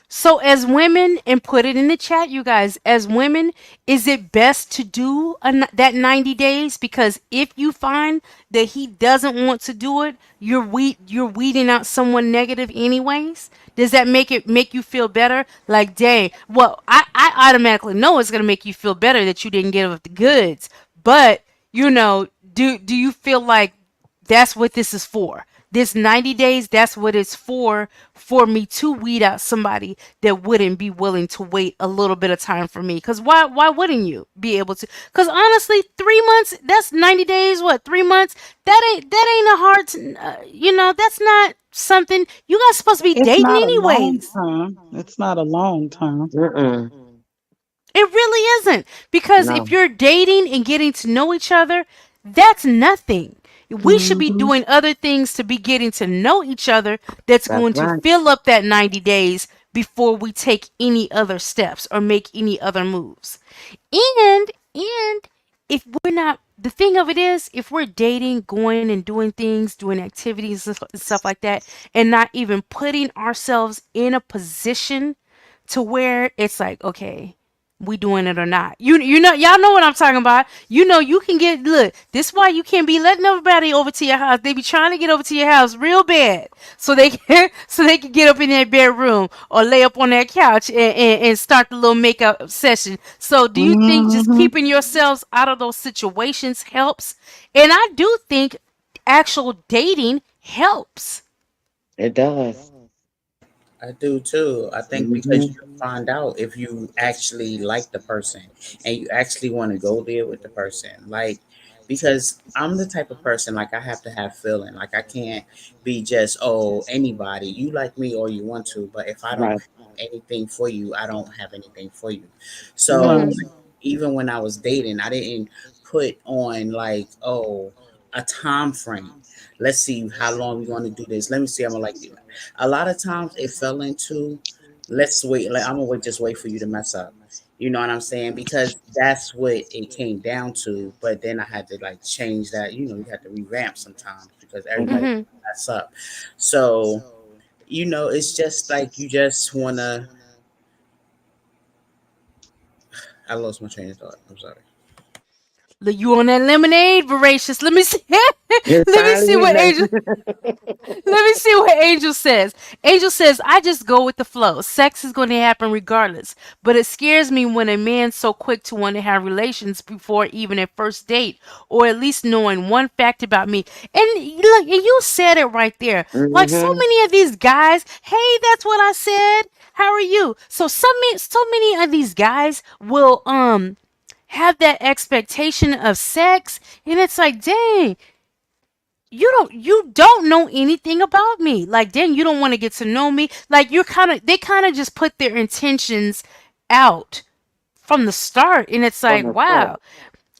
So, as women, and put it in the chat, you guys, as women, is it best to do that 90 days? Because if you find that he doesn't want to do it, you're weeding out someone negative anyways. Does that make you feel better? Like, dang, well, I automatically know it's gonna make you feel better that you didn't give up the goods. But do you feel like that's what this is for? This 90 days, that's what it's for me to weed out somebody that wouldn't be willing to wait a little bit of time for me. Because why wouldn't you be able to? Because honestly, 3 months, that's 90 days. What, 3 months? That ain't a hard that's not something you guys supposed to be It's dating not a long anyways. time. It's not a long time. Mm-mm. It really isn't. Because if No, you're dating and getting to know each other, that's nothing. We should be Hmm. doing other things to be getting to know each other that's that's going to right. fill up that 90 days before we take any other steps or make any other moves. And if we're not, the thing of it is, if we're dating, going and doing things, doing activities and stuff like that, and not even putting ourselves in a position to where it's like, okay, we doing it or not. You know, y'all know what I'm talking about. You know, you can get, look, this why you can't be letting nobody over to your house. They be trying to get over to your house real bad so they can so they can get up in their bedroom or lay up on that couch and start the little makeup session. So do you think just Hmm. keeping yourselves out of those situations helps? And I do think actual dating helps. It does. I do too. I think because Hmm. you can find out if you actually like the person and you actually want to go there with the person. Like, because I'm the type of person, like, I have to have feeling. Like, I can't be just, oh, anybody. You like me or you want to, but if I don't Right. have anything for you, I don't have anything for you. So, No. Mhm. like, even when I was dating, I didn't put on, like, oh, a time frame. Let's see how long we want to do this. Let me see. I'm gonna like you. A lot of times it fell into, let's wait, like, I'm gonna wait, just wait for you to mess up. You know what I'm saying? Because that's what it came down to. But then I had to like change that. You know, you have to revamp sometimes because everybody Mhm. mess up. So, you know, it's just like you just wanna. I lost my train of thought. I'm sorry. Look, you on that lemonade, voracious. Let me see. It's Let me finally see getting what there. Angel. Let me see what Angel says. Angel says, I just go with the flow. Sex is going to happen regardless. But it scares me when a man's so quick to want to have relations before even a first date, or at least knowing one fact about me. And look, and you said it right there. Like so Hmm. many of these guys, hey, that's what I said. How are you? So many of these guys will have that expectation of sex, and it's like, dang, you don't know anything about me. Like, then you don't want to get to know me. Like, they kind of just put their intentions out from the start, and it's From like, the start. wow.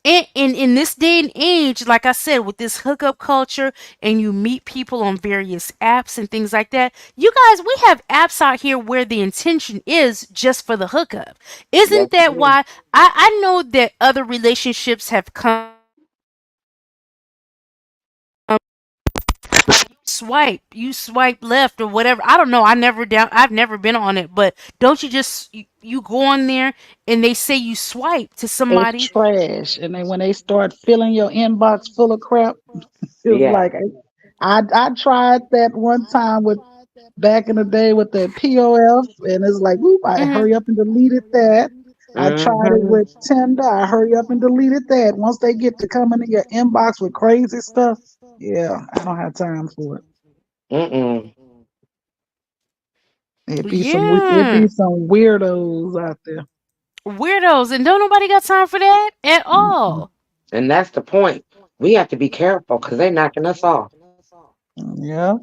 And in this day and age, like I said, with this hookup culture, and you meet people on various apps and things like that, you guys, we have apps out here where the intention is just for the hookup. Yes, Isn't it that is. why I know that other relationships have come you swipe left or whatever. I don't know. I've never been on it, but don't you just you go on there and they say you swipe to It's somebody? trash. And then when they start filling your inbox full of crap, it's Yeah. like I tried that one time with back in the day with the POF, and it's like, oop, I Mhm. hurry up and deleted that. I tried it Hmm. with Tinder. I hurry up and deleted that. Once they get to coming in your inbox with crazy stuff, yeah, I don't have time for it. Mm-mm. It be Yeah. some weirdos out there. Weirdos, and don't nobody got time for that at Mm-mm. all. And that's the point. We have to be careful because they're knocking us off. Yeah.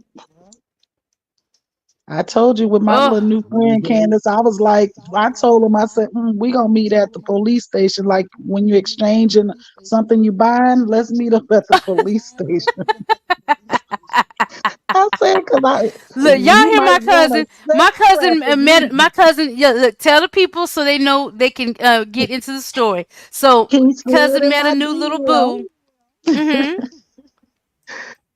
I told you with my Oh, little new friend Hmm. Candace, I was like, I told him, I said, we gonna meet at the police station. Like when you exchanging something you buying, let's meet up at the police station. I said, cause look, y'all you hear might my want to cousin? sex traffic Met me. my cousin. Yeah, look, tell the people so they know they can get into the story. So, He slid cousin in met a my new little boo. DM. Mhm.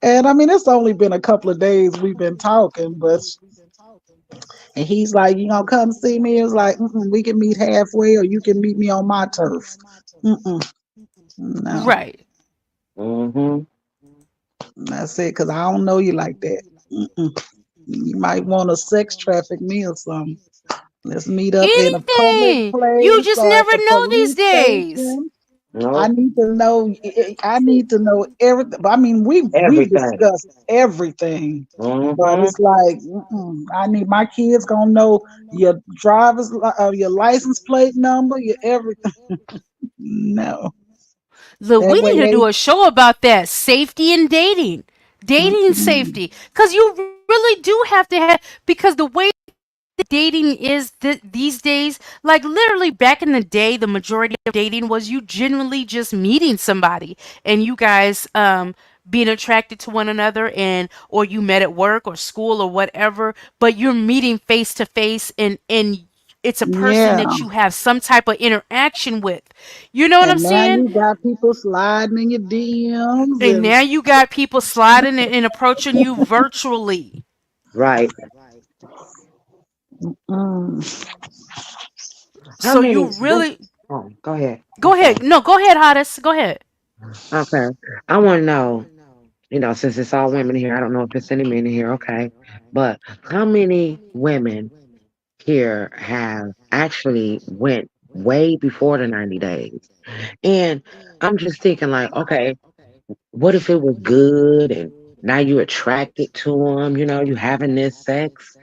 And I mean, it's only been a couple of days we've been talking, but and he's like, you gonna come see me? It's like, we can meet halfway, or you can meet me on my turf. Mm-mm, no. Right. Hmm. That's it, because I don't know you like that. Mm-mm. You might want to sex traffic me or something. Let's meet up in a public Anything. You place just or at never the know these police days. station. I No, need to know. I need to know everything. I mean, we've everything. discussed everything, but Hmm. it's like I need my kids gonna know your your license plate number, your everything. No, Look, that we way need to they. do a show about that safety and dating, dating Mm-mm. safety, because you really do have to have because the way dating is these days, like literally back in the day, the majority of dating was you genuinely just meeting somebody and you guys being attracted to one another, and or you met at work or school or whatever, but you're meeting face to face, and it's a person Yeah, that you have some type of interaction with. You know what I'm and now saying? you got people sliding in your DMs And and now you got people sliding and approaching you virtually. Right. mm, How So you many? really Oh, go ahead. I'm go sorry. ahead. No, go ahead, Hottest. Go ahead. Okay. I want to know, since it's all women here, I don't know if it's any men here, okay. But how many women here have actually went way before the 90 days? And I'm just thinking like, okay, what if it was good and now you attracted to them, you having this sex?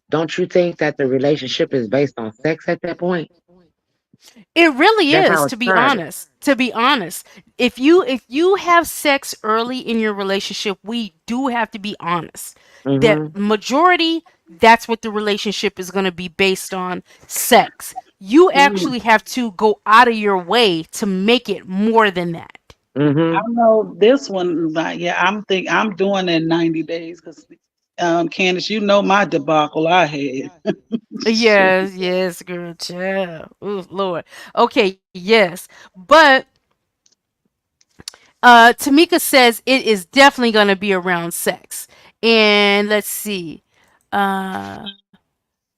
Don't you think that the relationship is based on sex at that point? It really That's is, how it to be started. honest. To be honest, if you have sex early in your relationship, we do have to be honest that Mm-hmm. majority, that's what the relationship is going to be based on, sex. You actually have to go out of your way to make it more than that. I Mm-hmm. know this one, but yeah, I'm doing that 90 days because Candace, you know my debacle I had. Shoot. Yes, yes, girl, child. Ooh, Lord. Okay, yes. But Tamika says it is definitely going to be around sex. And let's see. Uh,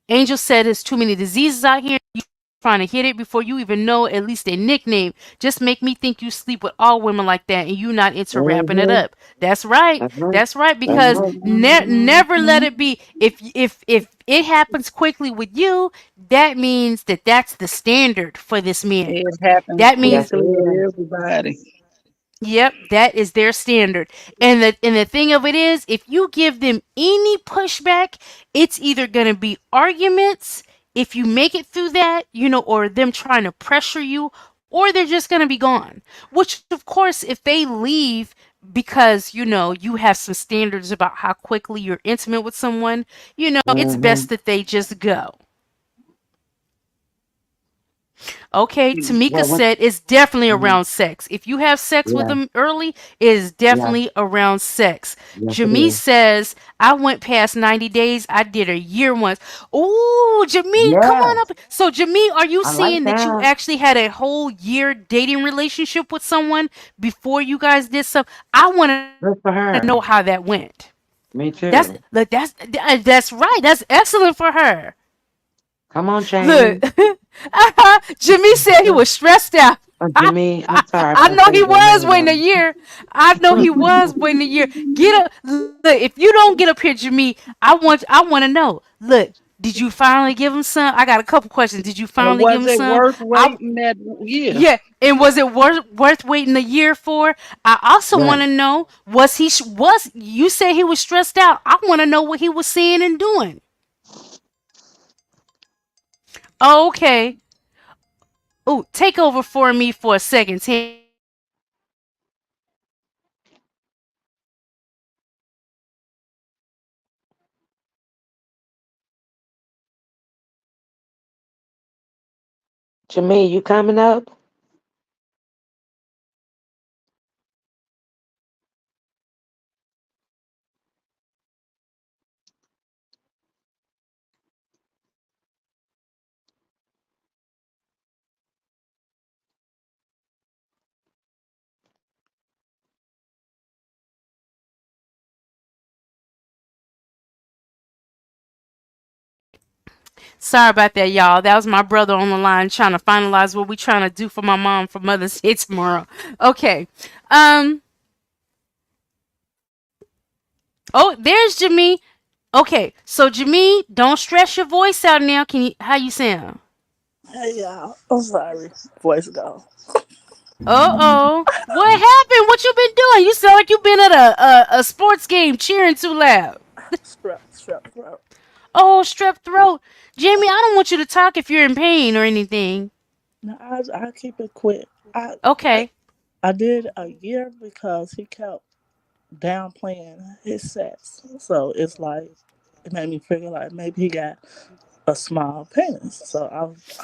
Angel said there's too many diseases out here. You trying to hit it before you even know at least a nickname. Just make me think you sleep with all women like that and you not into wrapping it Mm-hmm. up. That's right. That's right. That's right. That's Because right. never let it be. If it happens quickly with you, that means that that's the standard for this man. It happens That means Yes, it quickly is. with everybody. yep, that is their standard. And the thing of it is, if you give them any pushback, it's either going to be arguments if you make it through that, or them trying to pressure you, or they're just going to be gone. Which of course, if they leave because you have some standards about how quickly you're intimate with someone, it's Mm-hmm. best that they just go. Okay, Tamika Well, what? said it's definitely Mhm. around sex. If you have sex with Yeah, them early, it is yeah, definitely around sex. yes, it Jamie is. says, I went past 90 days. I did a year once. Ooh, Jamie, come Yeah, on up. So, Jamie, are you I like saying that you that. actually had a whole year dating relationship with someone before you guys did something? I want to know Good how for that her. went. Me That's too. look, that's right. That's excellent for her. Come on, Look, Jamie. Jimmy said he was stressed out. Jimmy, I'm sorry I for know he saying your was name waiting a wrong. year. I know he was waiting a year. Get up. Look, if you don't get up here, Jimmy, I want to know. Look, did you finally give him some? I got a couple questions. Did you And finally give was him it some? worth I waiting that year? Yeah, and was it worth waiting a year for? I also want Right. to know, was you say he was stressed out? I want to know what he was saying and doing. Okay. Oh, take over for me for a second, Tam. Jamie, you coming up? Sorry about that, y'all. That was my brother on the line trying to finalize what we trying to do for my mom for Mother's Day tomorrow. Okay. Um. Oh, there's Jamie. Okay, so Jamie, don't stress your voice out now. Can you? How you sound? Hey y'all, I'm sorry. Voice gone. Uh oh. What happened? What you been doing? You sound like you been at a sports game cheering too loud. Strep throat. Oh, strep throat. Jamie, I don't want you to talk if you're in pain or anything. No, I keep it quick. I Okay. I did a year because he kept downplaying his sets. So it's like it made me figure like maybe he got a small penis. So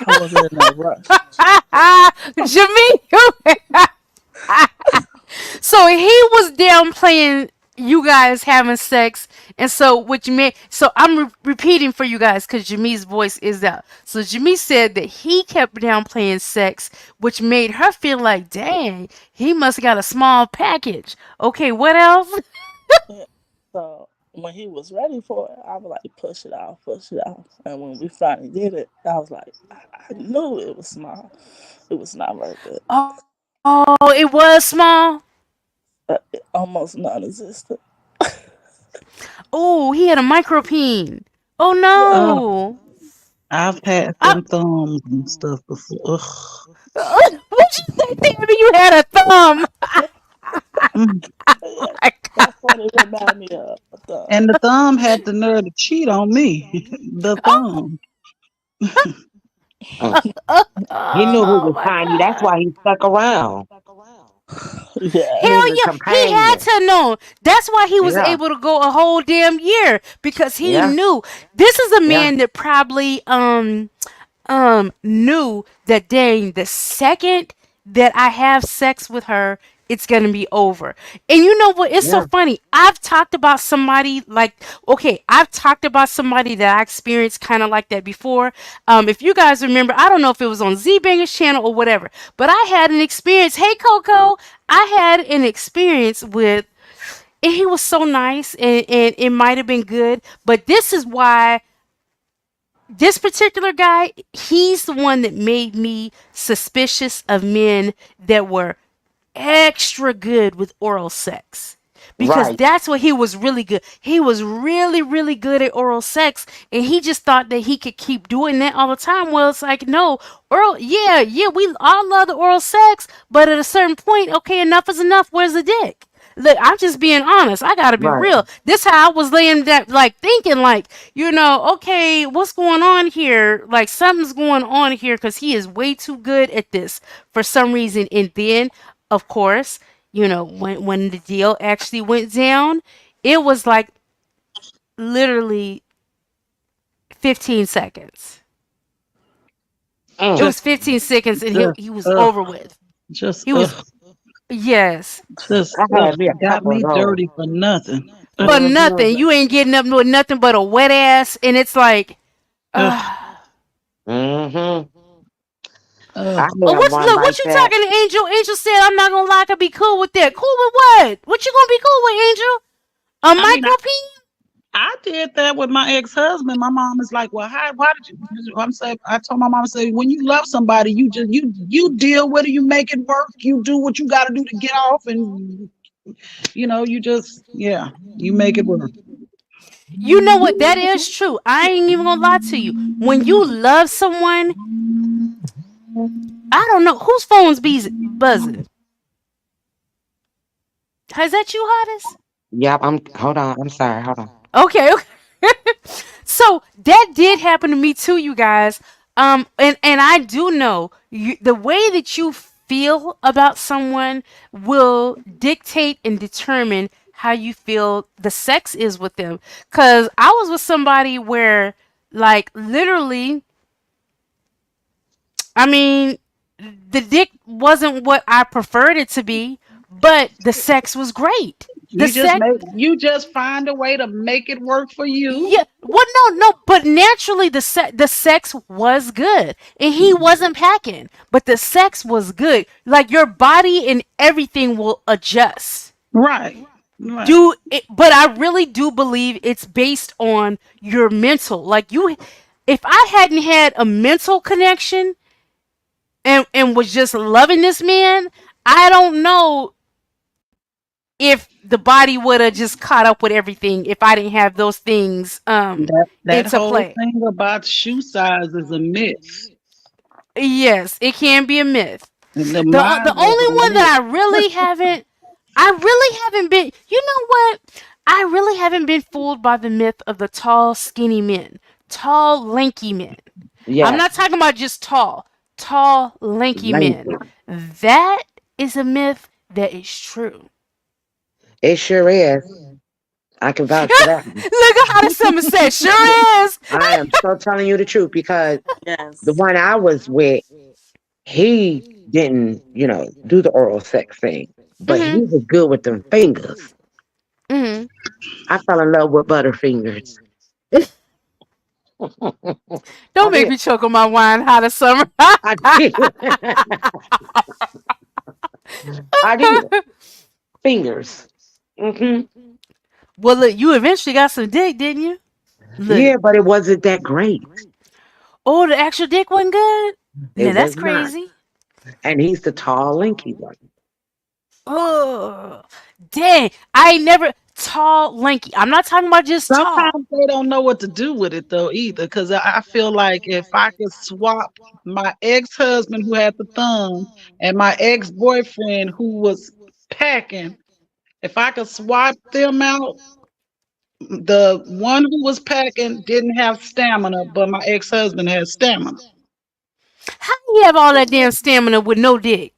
I wasn't in no rush. Jamie, so he was downplaying you guys having sex, and so what you made. So I'm repeating for you guys because Jamie's voice is out. So Jamie said that he kept downplaying sex, which made her feel like, dang, he must have got a small package. Okay, what else? Yeah. So when he was ready for it, I was like, push it off, push it off. And when we finally did it, I was like, I knew it was small. It was not very good. Oh, it was small. Almost non-existent. Oh, he had a micropene. Oh Yes. no. I've had I, them thumbs and stuff before. Ugh. what you say, Tammy? You had a thumb. Mm. Yes. My That's what it reminded me of. And the thumb had the nerve to cheat on me. The God. thumb. Mm. He knew he Oh was my tiny. That's God. why he stuck around. He Yes. Hell needed a yeah, he had companion. to know. That's why he was Yeah, able to go a whole damn year because he yeah, knew this is a yeah, man that probably knew that dang the second that I have sex with her, it's gonna be over. And you know what? It's so yeah, funny. I've talked about somebody like okay, I've talked about somebody that I experienced kind of like that before. If you guys remember, I don't know if it was on Z Banger's channel or whatever, but I had an experience. Hey Coco, I had an experience with and he was so nice and it might have been good, but this is why this particular guy, he's the one that made me suspicious of men that were extra good with oral sex. Because right, that's what he was really good. He was really, really good at oral sex, and he just thought that he could keep doing that all the time. Well, it's like, no, oral, yeah, we all love the oral sex, but at a certain point, okay, enough is enough. Where's the dick? Look, I'm just being honest. I gotta be right, real. This how I was laying that, like thinking, like okay, what's going on here? Like something's going on here because he is way too good at this for some reason. And then, of course, when the deal actually went down, it was like literally 15 seconds. It mm, was 15 seconds, and he Just he was ugh. over with. Just He was ugh. yes. Just I ugh. had me a Got couple of me those. dirty for nothing. For Ugh. nothing. You ain't getting up with nothing but a wet ass, and it's like, Ugh. Mm-hmm. I Ugh. had one Look, like what you that. talking to Angel? Angel said, I'm not gonna lie, I could be cool with that. Cool with what? What you gonna be cool with, Angel? A I mean, micropene? I did that with my ex-husband. My mom is like, "Well, why did you?" I'm saying, I told my mom, I said, "When you love somebody, you just you deal with it. You make it work. You do what you got to do to get off, and you just you make it work." You know what? That is true. I ain't even gonna lie to you. When you love someone, I don't know whose phone's buzzing. Is that you, hottest? Yep, hold on. I'm sorry. Hold on. Okay, okay. So that did happen to me too, you guys. And I do know the way that you feel about someone will dictate and determine how you feel the sex is with them. Cause I was with somebody where, like, literally, I mean, the dick wasn't what I preferred it to be, but the sex was great. The sex You just find a way to make it work for you. Yeah, well, no, but naturally the sex was good, and he wasn't packing, but the sex was good. Like your body and everything will adjust. Right. Right. Do it, but I really do believe it's based on your mental. Like if I hadn't had a mental connection and was just loving this man, I don't know if the body would have just caught up with everything if I didn't have those things That into whole play. thing about shoe size is a myth. Yes, it can be a myth. The The mind was a only one that I really haven't been. You know what? I really haven't been fooled by the myth of the tall, skinny men, tall, lanky men. I'm Yes, not talking about just tall, lanky men. lanky. That is a myth that is true. It sure is. I can vouch for that one. Look at how the summer said, sure is. I am so telling you the truth because the Yes. one I was with, he didn't, do the oral sex thing, but he Mhm. was good with them fingers. Mhm. I fell in love with Butterfingers. I Don't make did. me choke on my wine, hot of summer. I did. I did. Fingers. Hmm. Well, look, you eventually got some dick, didn't you? Look. Yeah, but it wasn't that great. Oh, the actual dick wasn't good? It Now that's was not. crazy. And he's the tall, lanky one. Oh, dang. I ain't never tall, lanky. I'm not talking about just tall. Sometimes they don't know what to do with it though either, because I feel like if I could swap my ex-husband who had the thumb and my ex-boyfriend who was packing, if I could swap them out, the one who was packing didn't have stamina, but my ex-husband had stamina. How you have all that damn stamina with no dick?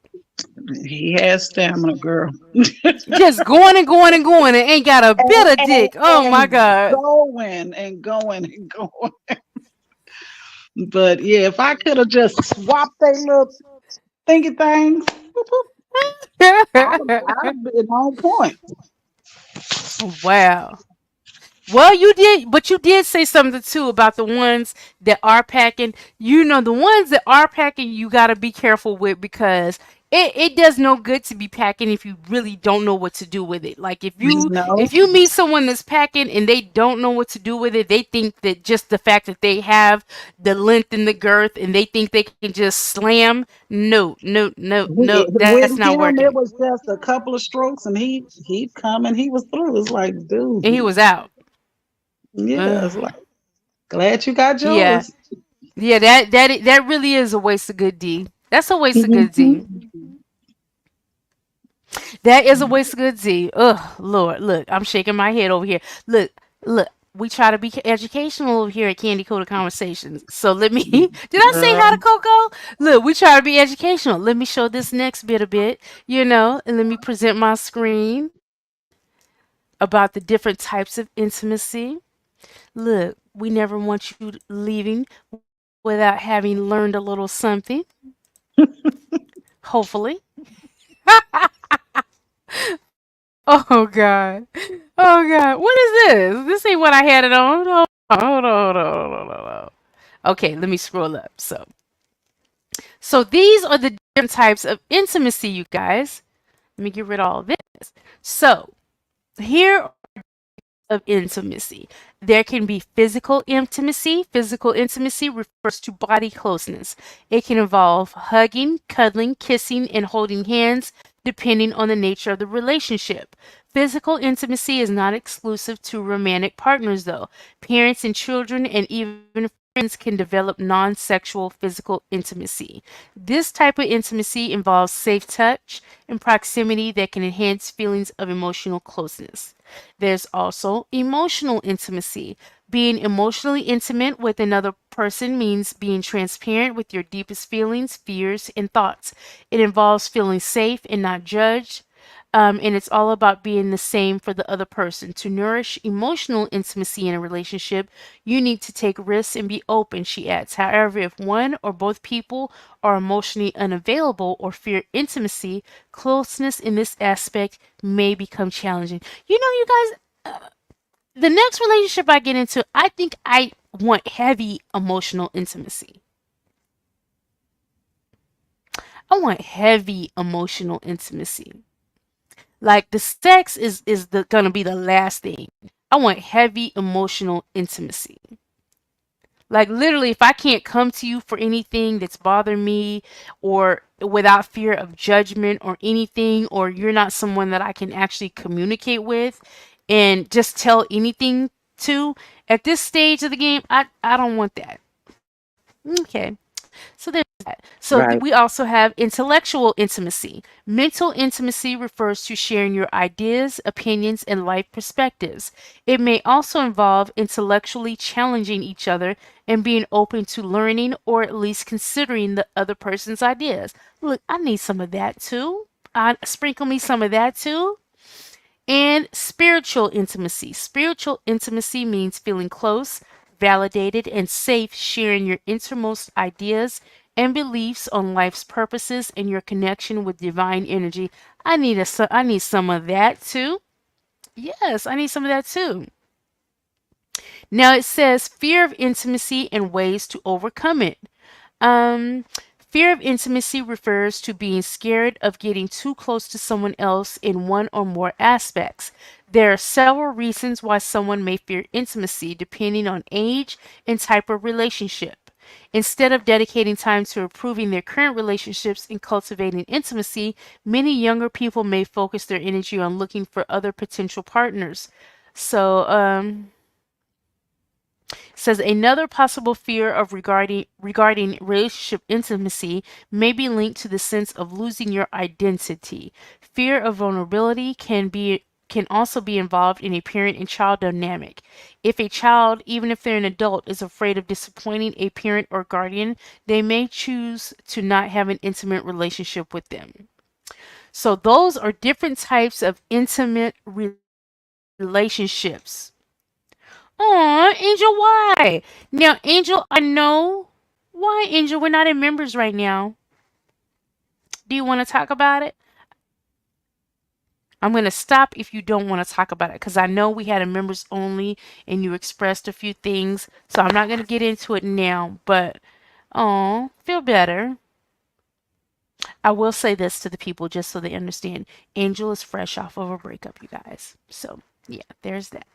He had stamina, girl. Just going and going and going and ain't got a bit of dick. Oh my And God. going and going and going. But yeah, if I could have just swapped their little thingy things, I'd have been on point. Wow. Well, you did, but you did say something too about the ones that are packing. You know, the ones that are packing, you got to be careful with because it does no good to be packing if you really don't know what to do with it. Like You know, if you meet someone that's packing and they don't know what to do with it, they think that just the fact that they have the length and the girth and they think they can just slam. No, no, no, no, with that's not him, it working. was just a couple of strokes, and he'd come and he was through. It's like, dude, And he was out. yeah, Ugh. it's like glad you got Yeah. yours. Yeah, that really is a waste of good D. That's a waste of good D. Mhm. That is a waste of good D. Ugh, Lord, look, I'm shaking my head over here. Look, look, we try to be educational over here at Candy Coated Conversations. So let me. Did I say hi to Girl, Coco? Look, we try to be educational. Let me show this next bit a bit, and let me present my screen about the different types of intimacy. Look, we never want you leaving without having learned a little something. Hopefully. Oh God. Oh God. What is this? This ain't what I had it on. Hold on. Okay, let me scroll up. So these are the different types of intimacy, you guys. Let me get rid of all of this. So here of intimacy. There can be physical intimacy. Physical intimacy refers to body closeness. It can involve hugging, cuddling, kissing, and holding hands, depending on the nature of the relationship. Physical intimacy is not exclusive to romantic partners, though. Parents and children, and even friends, can develop non sexual physical intimacy. This type of intimacy involves safe touch and proximity that can enhance feelings of emotional closeness. There's also emotional intimacy. Being emotionally intimate with another person means being transparent with your deepest feelings, fears, and thoughts. It involves feeling safe and not judged. And it's all about being the same for the other person. To nourish emotional intimacy in a relationship, you need to take risks and be open, she adds. However, if one or both people are emotionally unavailable or fear intimacy, closeness in this aspect may become challenging. You guys, the next relationship I get into, I think I want heavy emotional intimacy. I want heavy emotional intimacy. Like the sex is the gonna be the last thing. I want heavy emotional intimacy. Like literally, if I can't come to you for anything that's bothering me, or without fear of judgment or anything, or you're not someone that I can actually communicate with and just tell anything to, at this stage of the game, I don't want that. Okay. So there's that. So Right. we also have intellectual intimacy. Mental intimacy refers to sharing your ideas, opinions, and life perspectives. It may also involve intellectually challenging each other and being open to learning or at least considering the other person's ideas. Look, I need some of that too. Sprinkle me some of that too. And spiritual intimacy. Spiritual intimacy means feeling close, validated, and safe, sharing your innermost ideas and beliefs on life's purposes and your connection with divine energy. I need some of that too. Yes, I need some of that too. Now it says fear of intimacy and ways to overcome it. Um, Fear of intimacy refers to being scared of getting too close to someone else in one or more aspects. There are several reasons why someone may fear intimacy, depending on age and type of relationship. Instead of dedicating time to improving their current relationships and cultivating intimacy, many younger people may focus their energy on looking for other potential partners. So, says another possible fear of regarding relationship intimacy may be linked to the sense of losing your identity. Fear of vulnerability can also be involved in a parent and child dynamic. If a child, even if they're an adult, is afraid of disappointing a parent or guardian, they may choose to not have an intimate relationship with them. So those are different types of intimate relationships. Aw, Angel, why? Now, Angel, I know. Why, Angel? We're not in members right now. Do you want to talk about it? I'm going to stop if you don't want to talk about it because I know we had a members only and you expressed a few things. So I'm not going to get into it now, but feel better. I will say this to the people just so they understand. Angel is fresh off of a breakup, you guys. So, yeah, there's that.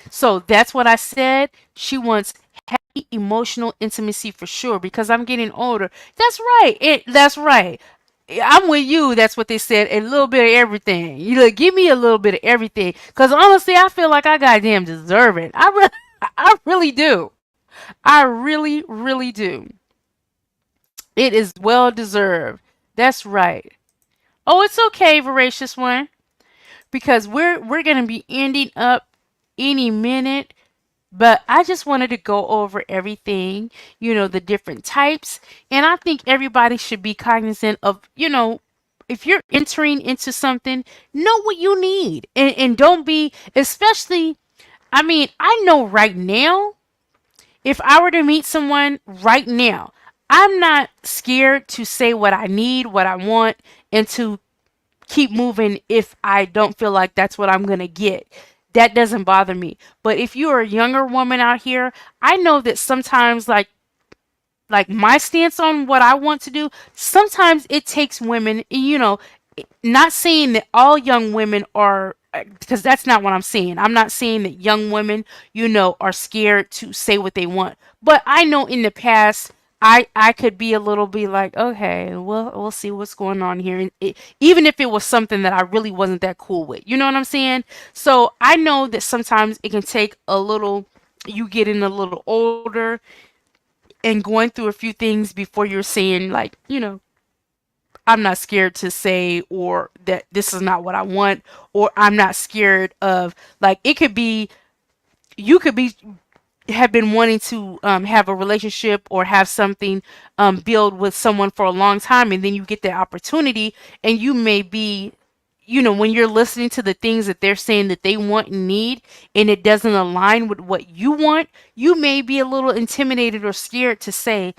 So that's what I said. She wants heavy emotional intimacy for sure because I'm getting older. That's right. That's right. I'm with you. That's what they said. A little bit of everything. You look, give me a little bit of everything. Cause honestly, I feel like I goddamn deserve it. I really do. I really, really do. It is well deserved. That's right. Oh, it's okay, voracious one, because we're gonna be ending up any minute. But I just wanted to go over everything, the different types. And I think everybody should be cognizant of, if you're entering into something, know what you need. And don't be, especially, I mean, I know right now, if I were to meet someone right now, I'm not scared to say what I need, what I want, and to keep moving if I don't feel like that's what I'm going to get. That doesn't bother me. But if you're a younger woman out here, I know that sometimes like my stance on what I want to do, sometimes it takes women, not saying that all young women are, because that's not what I'm saying. I'm not saying that young women, are scared to say what they want. But I know in the past, I could be a little bit like, okay, well, we'll see what's going on here. And even if it was something that I really wasn't that cool with, you know what I'm saying? So I know that sometimes it can take a little, you getting a little older and going through a few things before you're saying like, I'm not scared to say or that this is not what I want, or I'm not scared of, like, it could be, you could be have been wanting to have a relationship or have something build with someone for a long time, and then you get that opportunity, and you may be, when you're listening to the things that they're saying that they want and need, and it doesn't align with what you want, you may be a little intimidated or scared to say,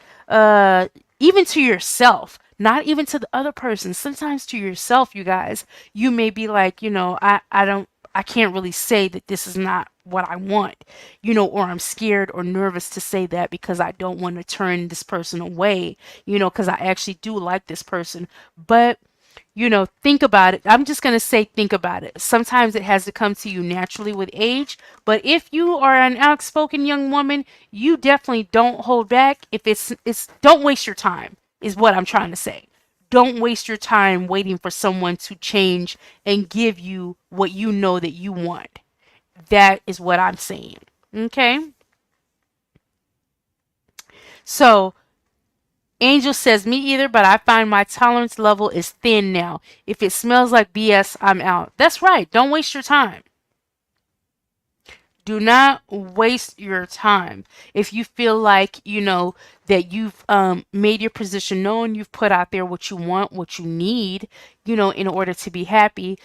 even to yourself, not even to the other person, sometimes to yourself, you guys, you may be like, I can't really say that this is not what I want, or I'm scared or nervous to say that because I don't want to turn this person away, because I actually do like this person. But think about it. I'm just going to say, think about it. Sometimes it has to come to you naturally with age. But if you are an outspoken young woman, you definitely don't hold back. If don't waste your time, is what I'm trying to say. Don't waste your time waiting for someone to change and give you what you know that you want. That is what I'm saying. Okay? So, Angel says, me either, but I find my tolerance level is thin now. If it smells like BS, I'm out. That's right. Don't waste your time. Do not waste your time. If you feel like, that you've made your position known, you've put out there what you want, what you need, in order to be happy.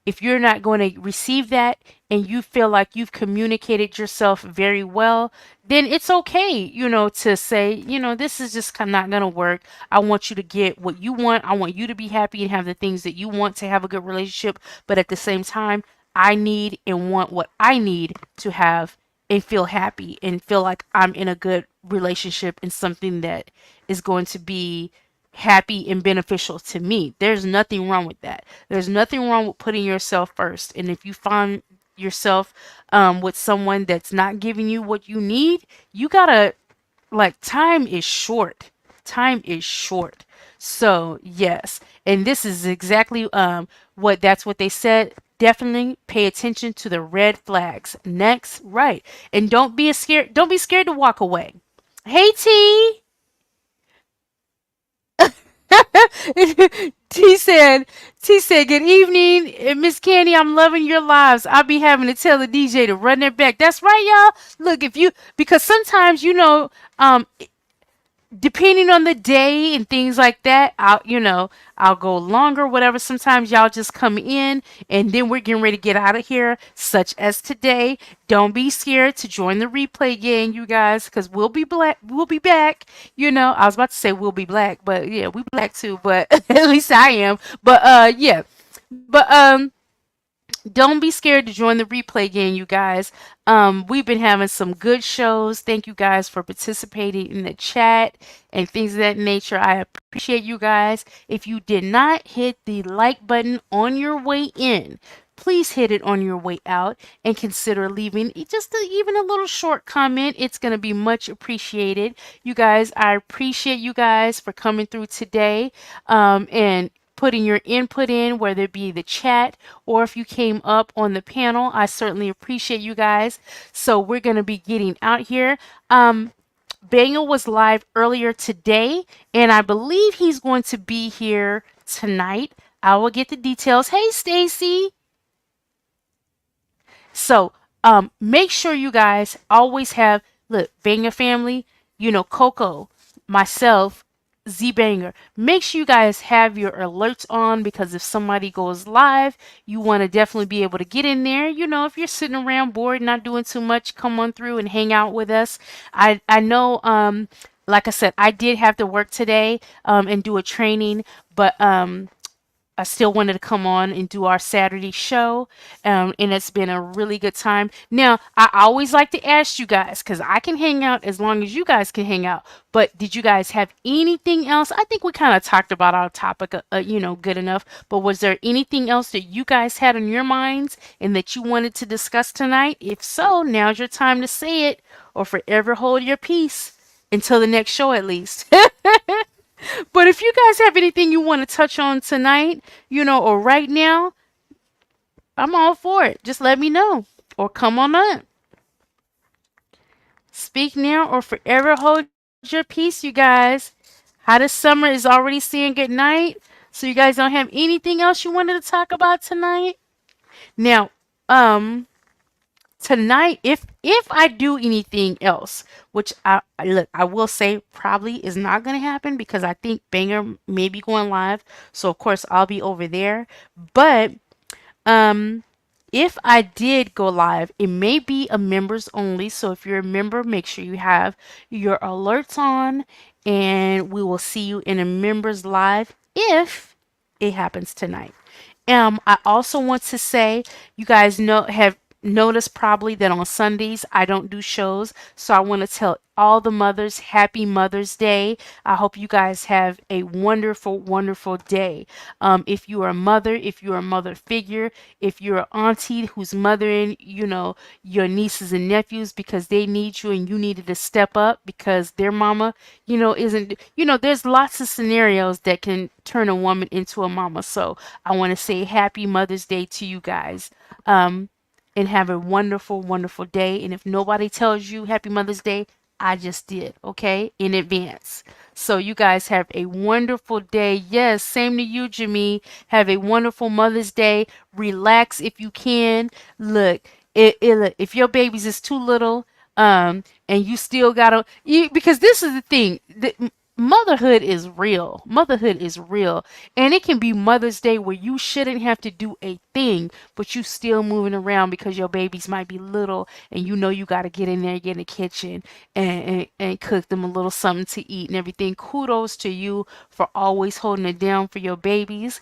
If you're not going to receive that and you feel like you've communicated yourself very well, then it's okay, to say, this is just not going to work. I want you to get what you want. I want you to be happy and have the things that you want to have a good relationship. But at the same time, I need and want what I need to have and feel happy and feel like I'm in a good relationship and something that is going to be happy and beneficial to me. There's nothing wrong with that. There's nothing wrong with putting yourself first. And if you find yourself with someone that's not giving you what you need, you gotta, like, time is short. Time is short. So yes, and this is exactly that's what they said. Definitely pay attention to the red flags. Next, right. And don't be scared to walk away. Hey T. T said, good evening, Miss Candy. I'm loving your lives. I'll be having to tell the DJ to run their back. That's right, y'all. Look, because sometimes, um, depending on the day and things like that, I'll go longer, whatever. Sometimes y'all just come in and then we're getting ready to get out of here, such as today. Don't be scared to join the replay game, you guys, because we'll be back. I was about to say we'll be black, but yeah, we black too, but at least I am. But yeah. But don't be scared to join the replay game, you guys. We've been having some good shows. Thank you guys for participating in the chat and things of that nature. I appreciate you guys. If you did not hit the like button on your way in, please hit it on your way out and consider leaving even a little short comment. It's going to be much appreciated. You guys, I appreciate you guys for coming through today and putting your input in, whether it be the chat or if you came up on the panel. I certainly appreciate you guys. So we're going to be getting out here. Banger was live earlier today, and I believe he's going to be here tonight. I will get the details. Hey, Stacy. So make sure you guys always have, look, Banger family, Coco, myself, Z Banger. Make sure you guys have your alerts on, because if somebody goes live, you want to definitely be able to get in there. If you're sitting around bored, not doing too much, come on through and hang out with us. I know, like I said, I did have to work today and do a training, but I still wanted to come on and do our Saturday show, and it's been a really good time. Now, I always like to ask you guys, because I can hang out as long as you guys can hang out, but did you guys have anything else? I think we kind of talked about our topic, good enough, but was there anything else that you guys had on your minds and that you wanted to discuss tonight? If so, now's your time to say it, or forever hold your peace until the next show at least. But if you guys have anything you want to touch on tonight, or right now, I'm all for it. Just let me know or come on up. Speak now or forever hold your peace, you guys. Hottest summer is already saying good night. So you guys don't have anything else you wanted to talk about tonight? Now, tonight, if I do anything else, which I will say probably is not going to happen, because I think Banger may be going live, so of course I'll be over there. But if I did go live, it may be a members only. So if you're a member, make sure you have your alerts on, and we will see you in a members live if it happens tonight. I also want to say, you guys have noticed probably that on Sundays I don't do shows, so I want to tell all the mothers happy Mother's Day. I hope you guys have a wonderful, wonderful day. If you are a mother, if you're a mother figure, if you're an auntie who's mothering, your nieces and nephews because they need you and you needed to step up because their mama, isn't, there's lots of scenarios that can turn a woman into a mama. So I want to say happy Mother's Day to you guys. And have a wonderful, wonderful day. And if nobody tells you happy Mother's Day, I just did, okay, in advance. So you guys have a wonderful day. Yes, same to you, Jimmy. Have a wonderful Mother's Day. Relax if you can. Look, if your babies is too little, and you still gotta, because this is the thing. Motherhood is real. Motherhood is real. And it can be Mother's Day where you shouldn't have to do a thing, but you still moving around because your babies might be little and you know you got to get in there, get in the kitchen and cook them a little something to eat and everything. Kudos to you for always holding it down for your babies.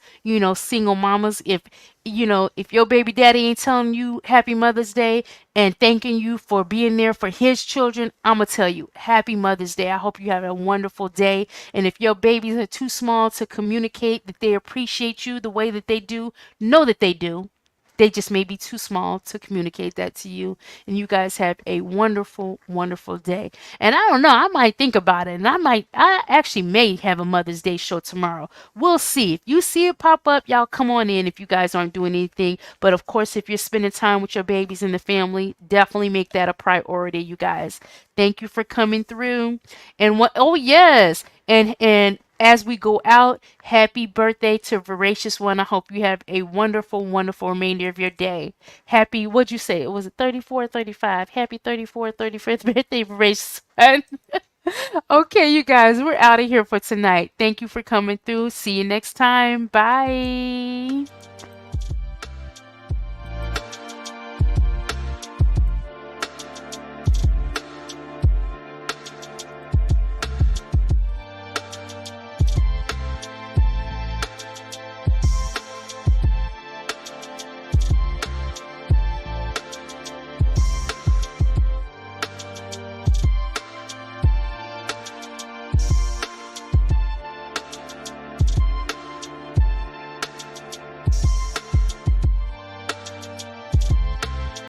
Single mamas, if your baby daddy ain't telling you happy Mother's Day and thanking you for being there for his children, I'm going to tell you happy Mother's Day. I hope you have a wonderful day. And if your babies are too small to communicate that they appreciate you the way that they do, know that they do. They just may be too small to communicate that to you. And you guys have a wonderful, wonderful day. And I don't know, I might think about it. And I actually may have a Mother's Day show tomorrow. We'll see. If you see it pop up, y'all come on in if you guys aren't doing anything. But of course, if you're spending time with your babies and the family, definitely make that a priority, you guys. Thank you for coming through. And oh yes. And as we go out, happy birthday to Voracious One. I hope you have a wonderful, wonderful remainder of your day. Happy, what'd you say? Was it 34, 35? Happy 34th, 35th birthday, Voracious One. Okay, you guys, we're out of here for tonight. Thank you for coming through. See you next time. Bye.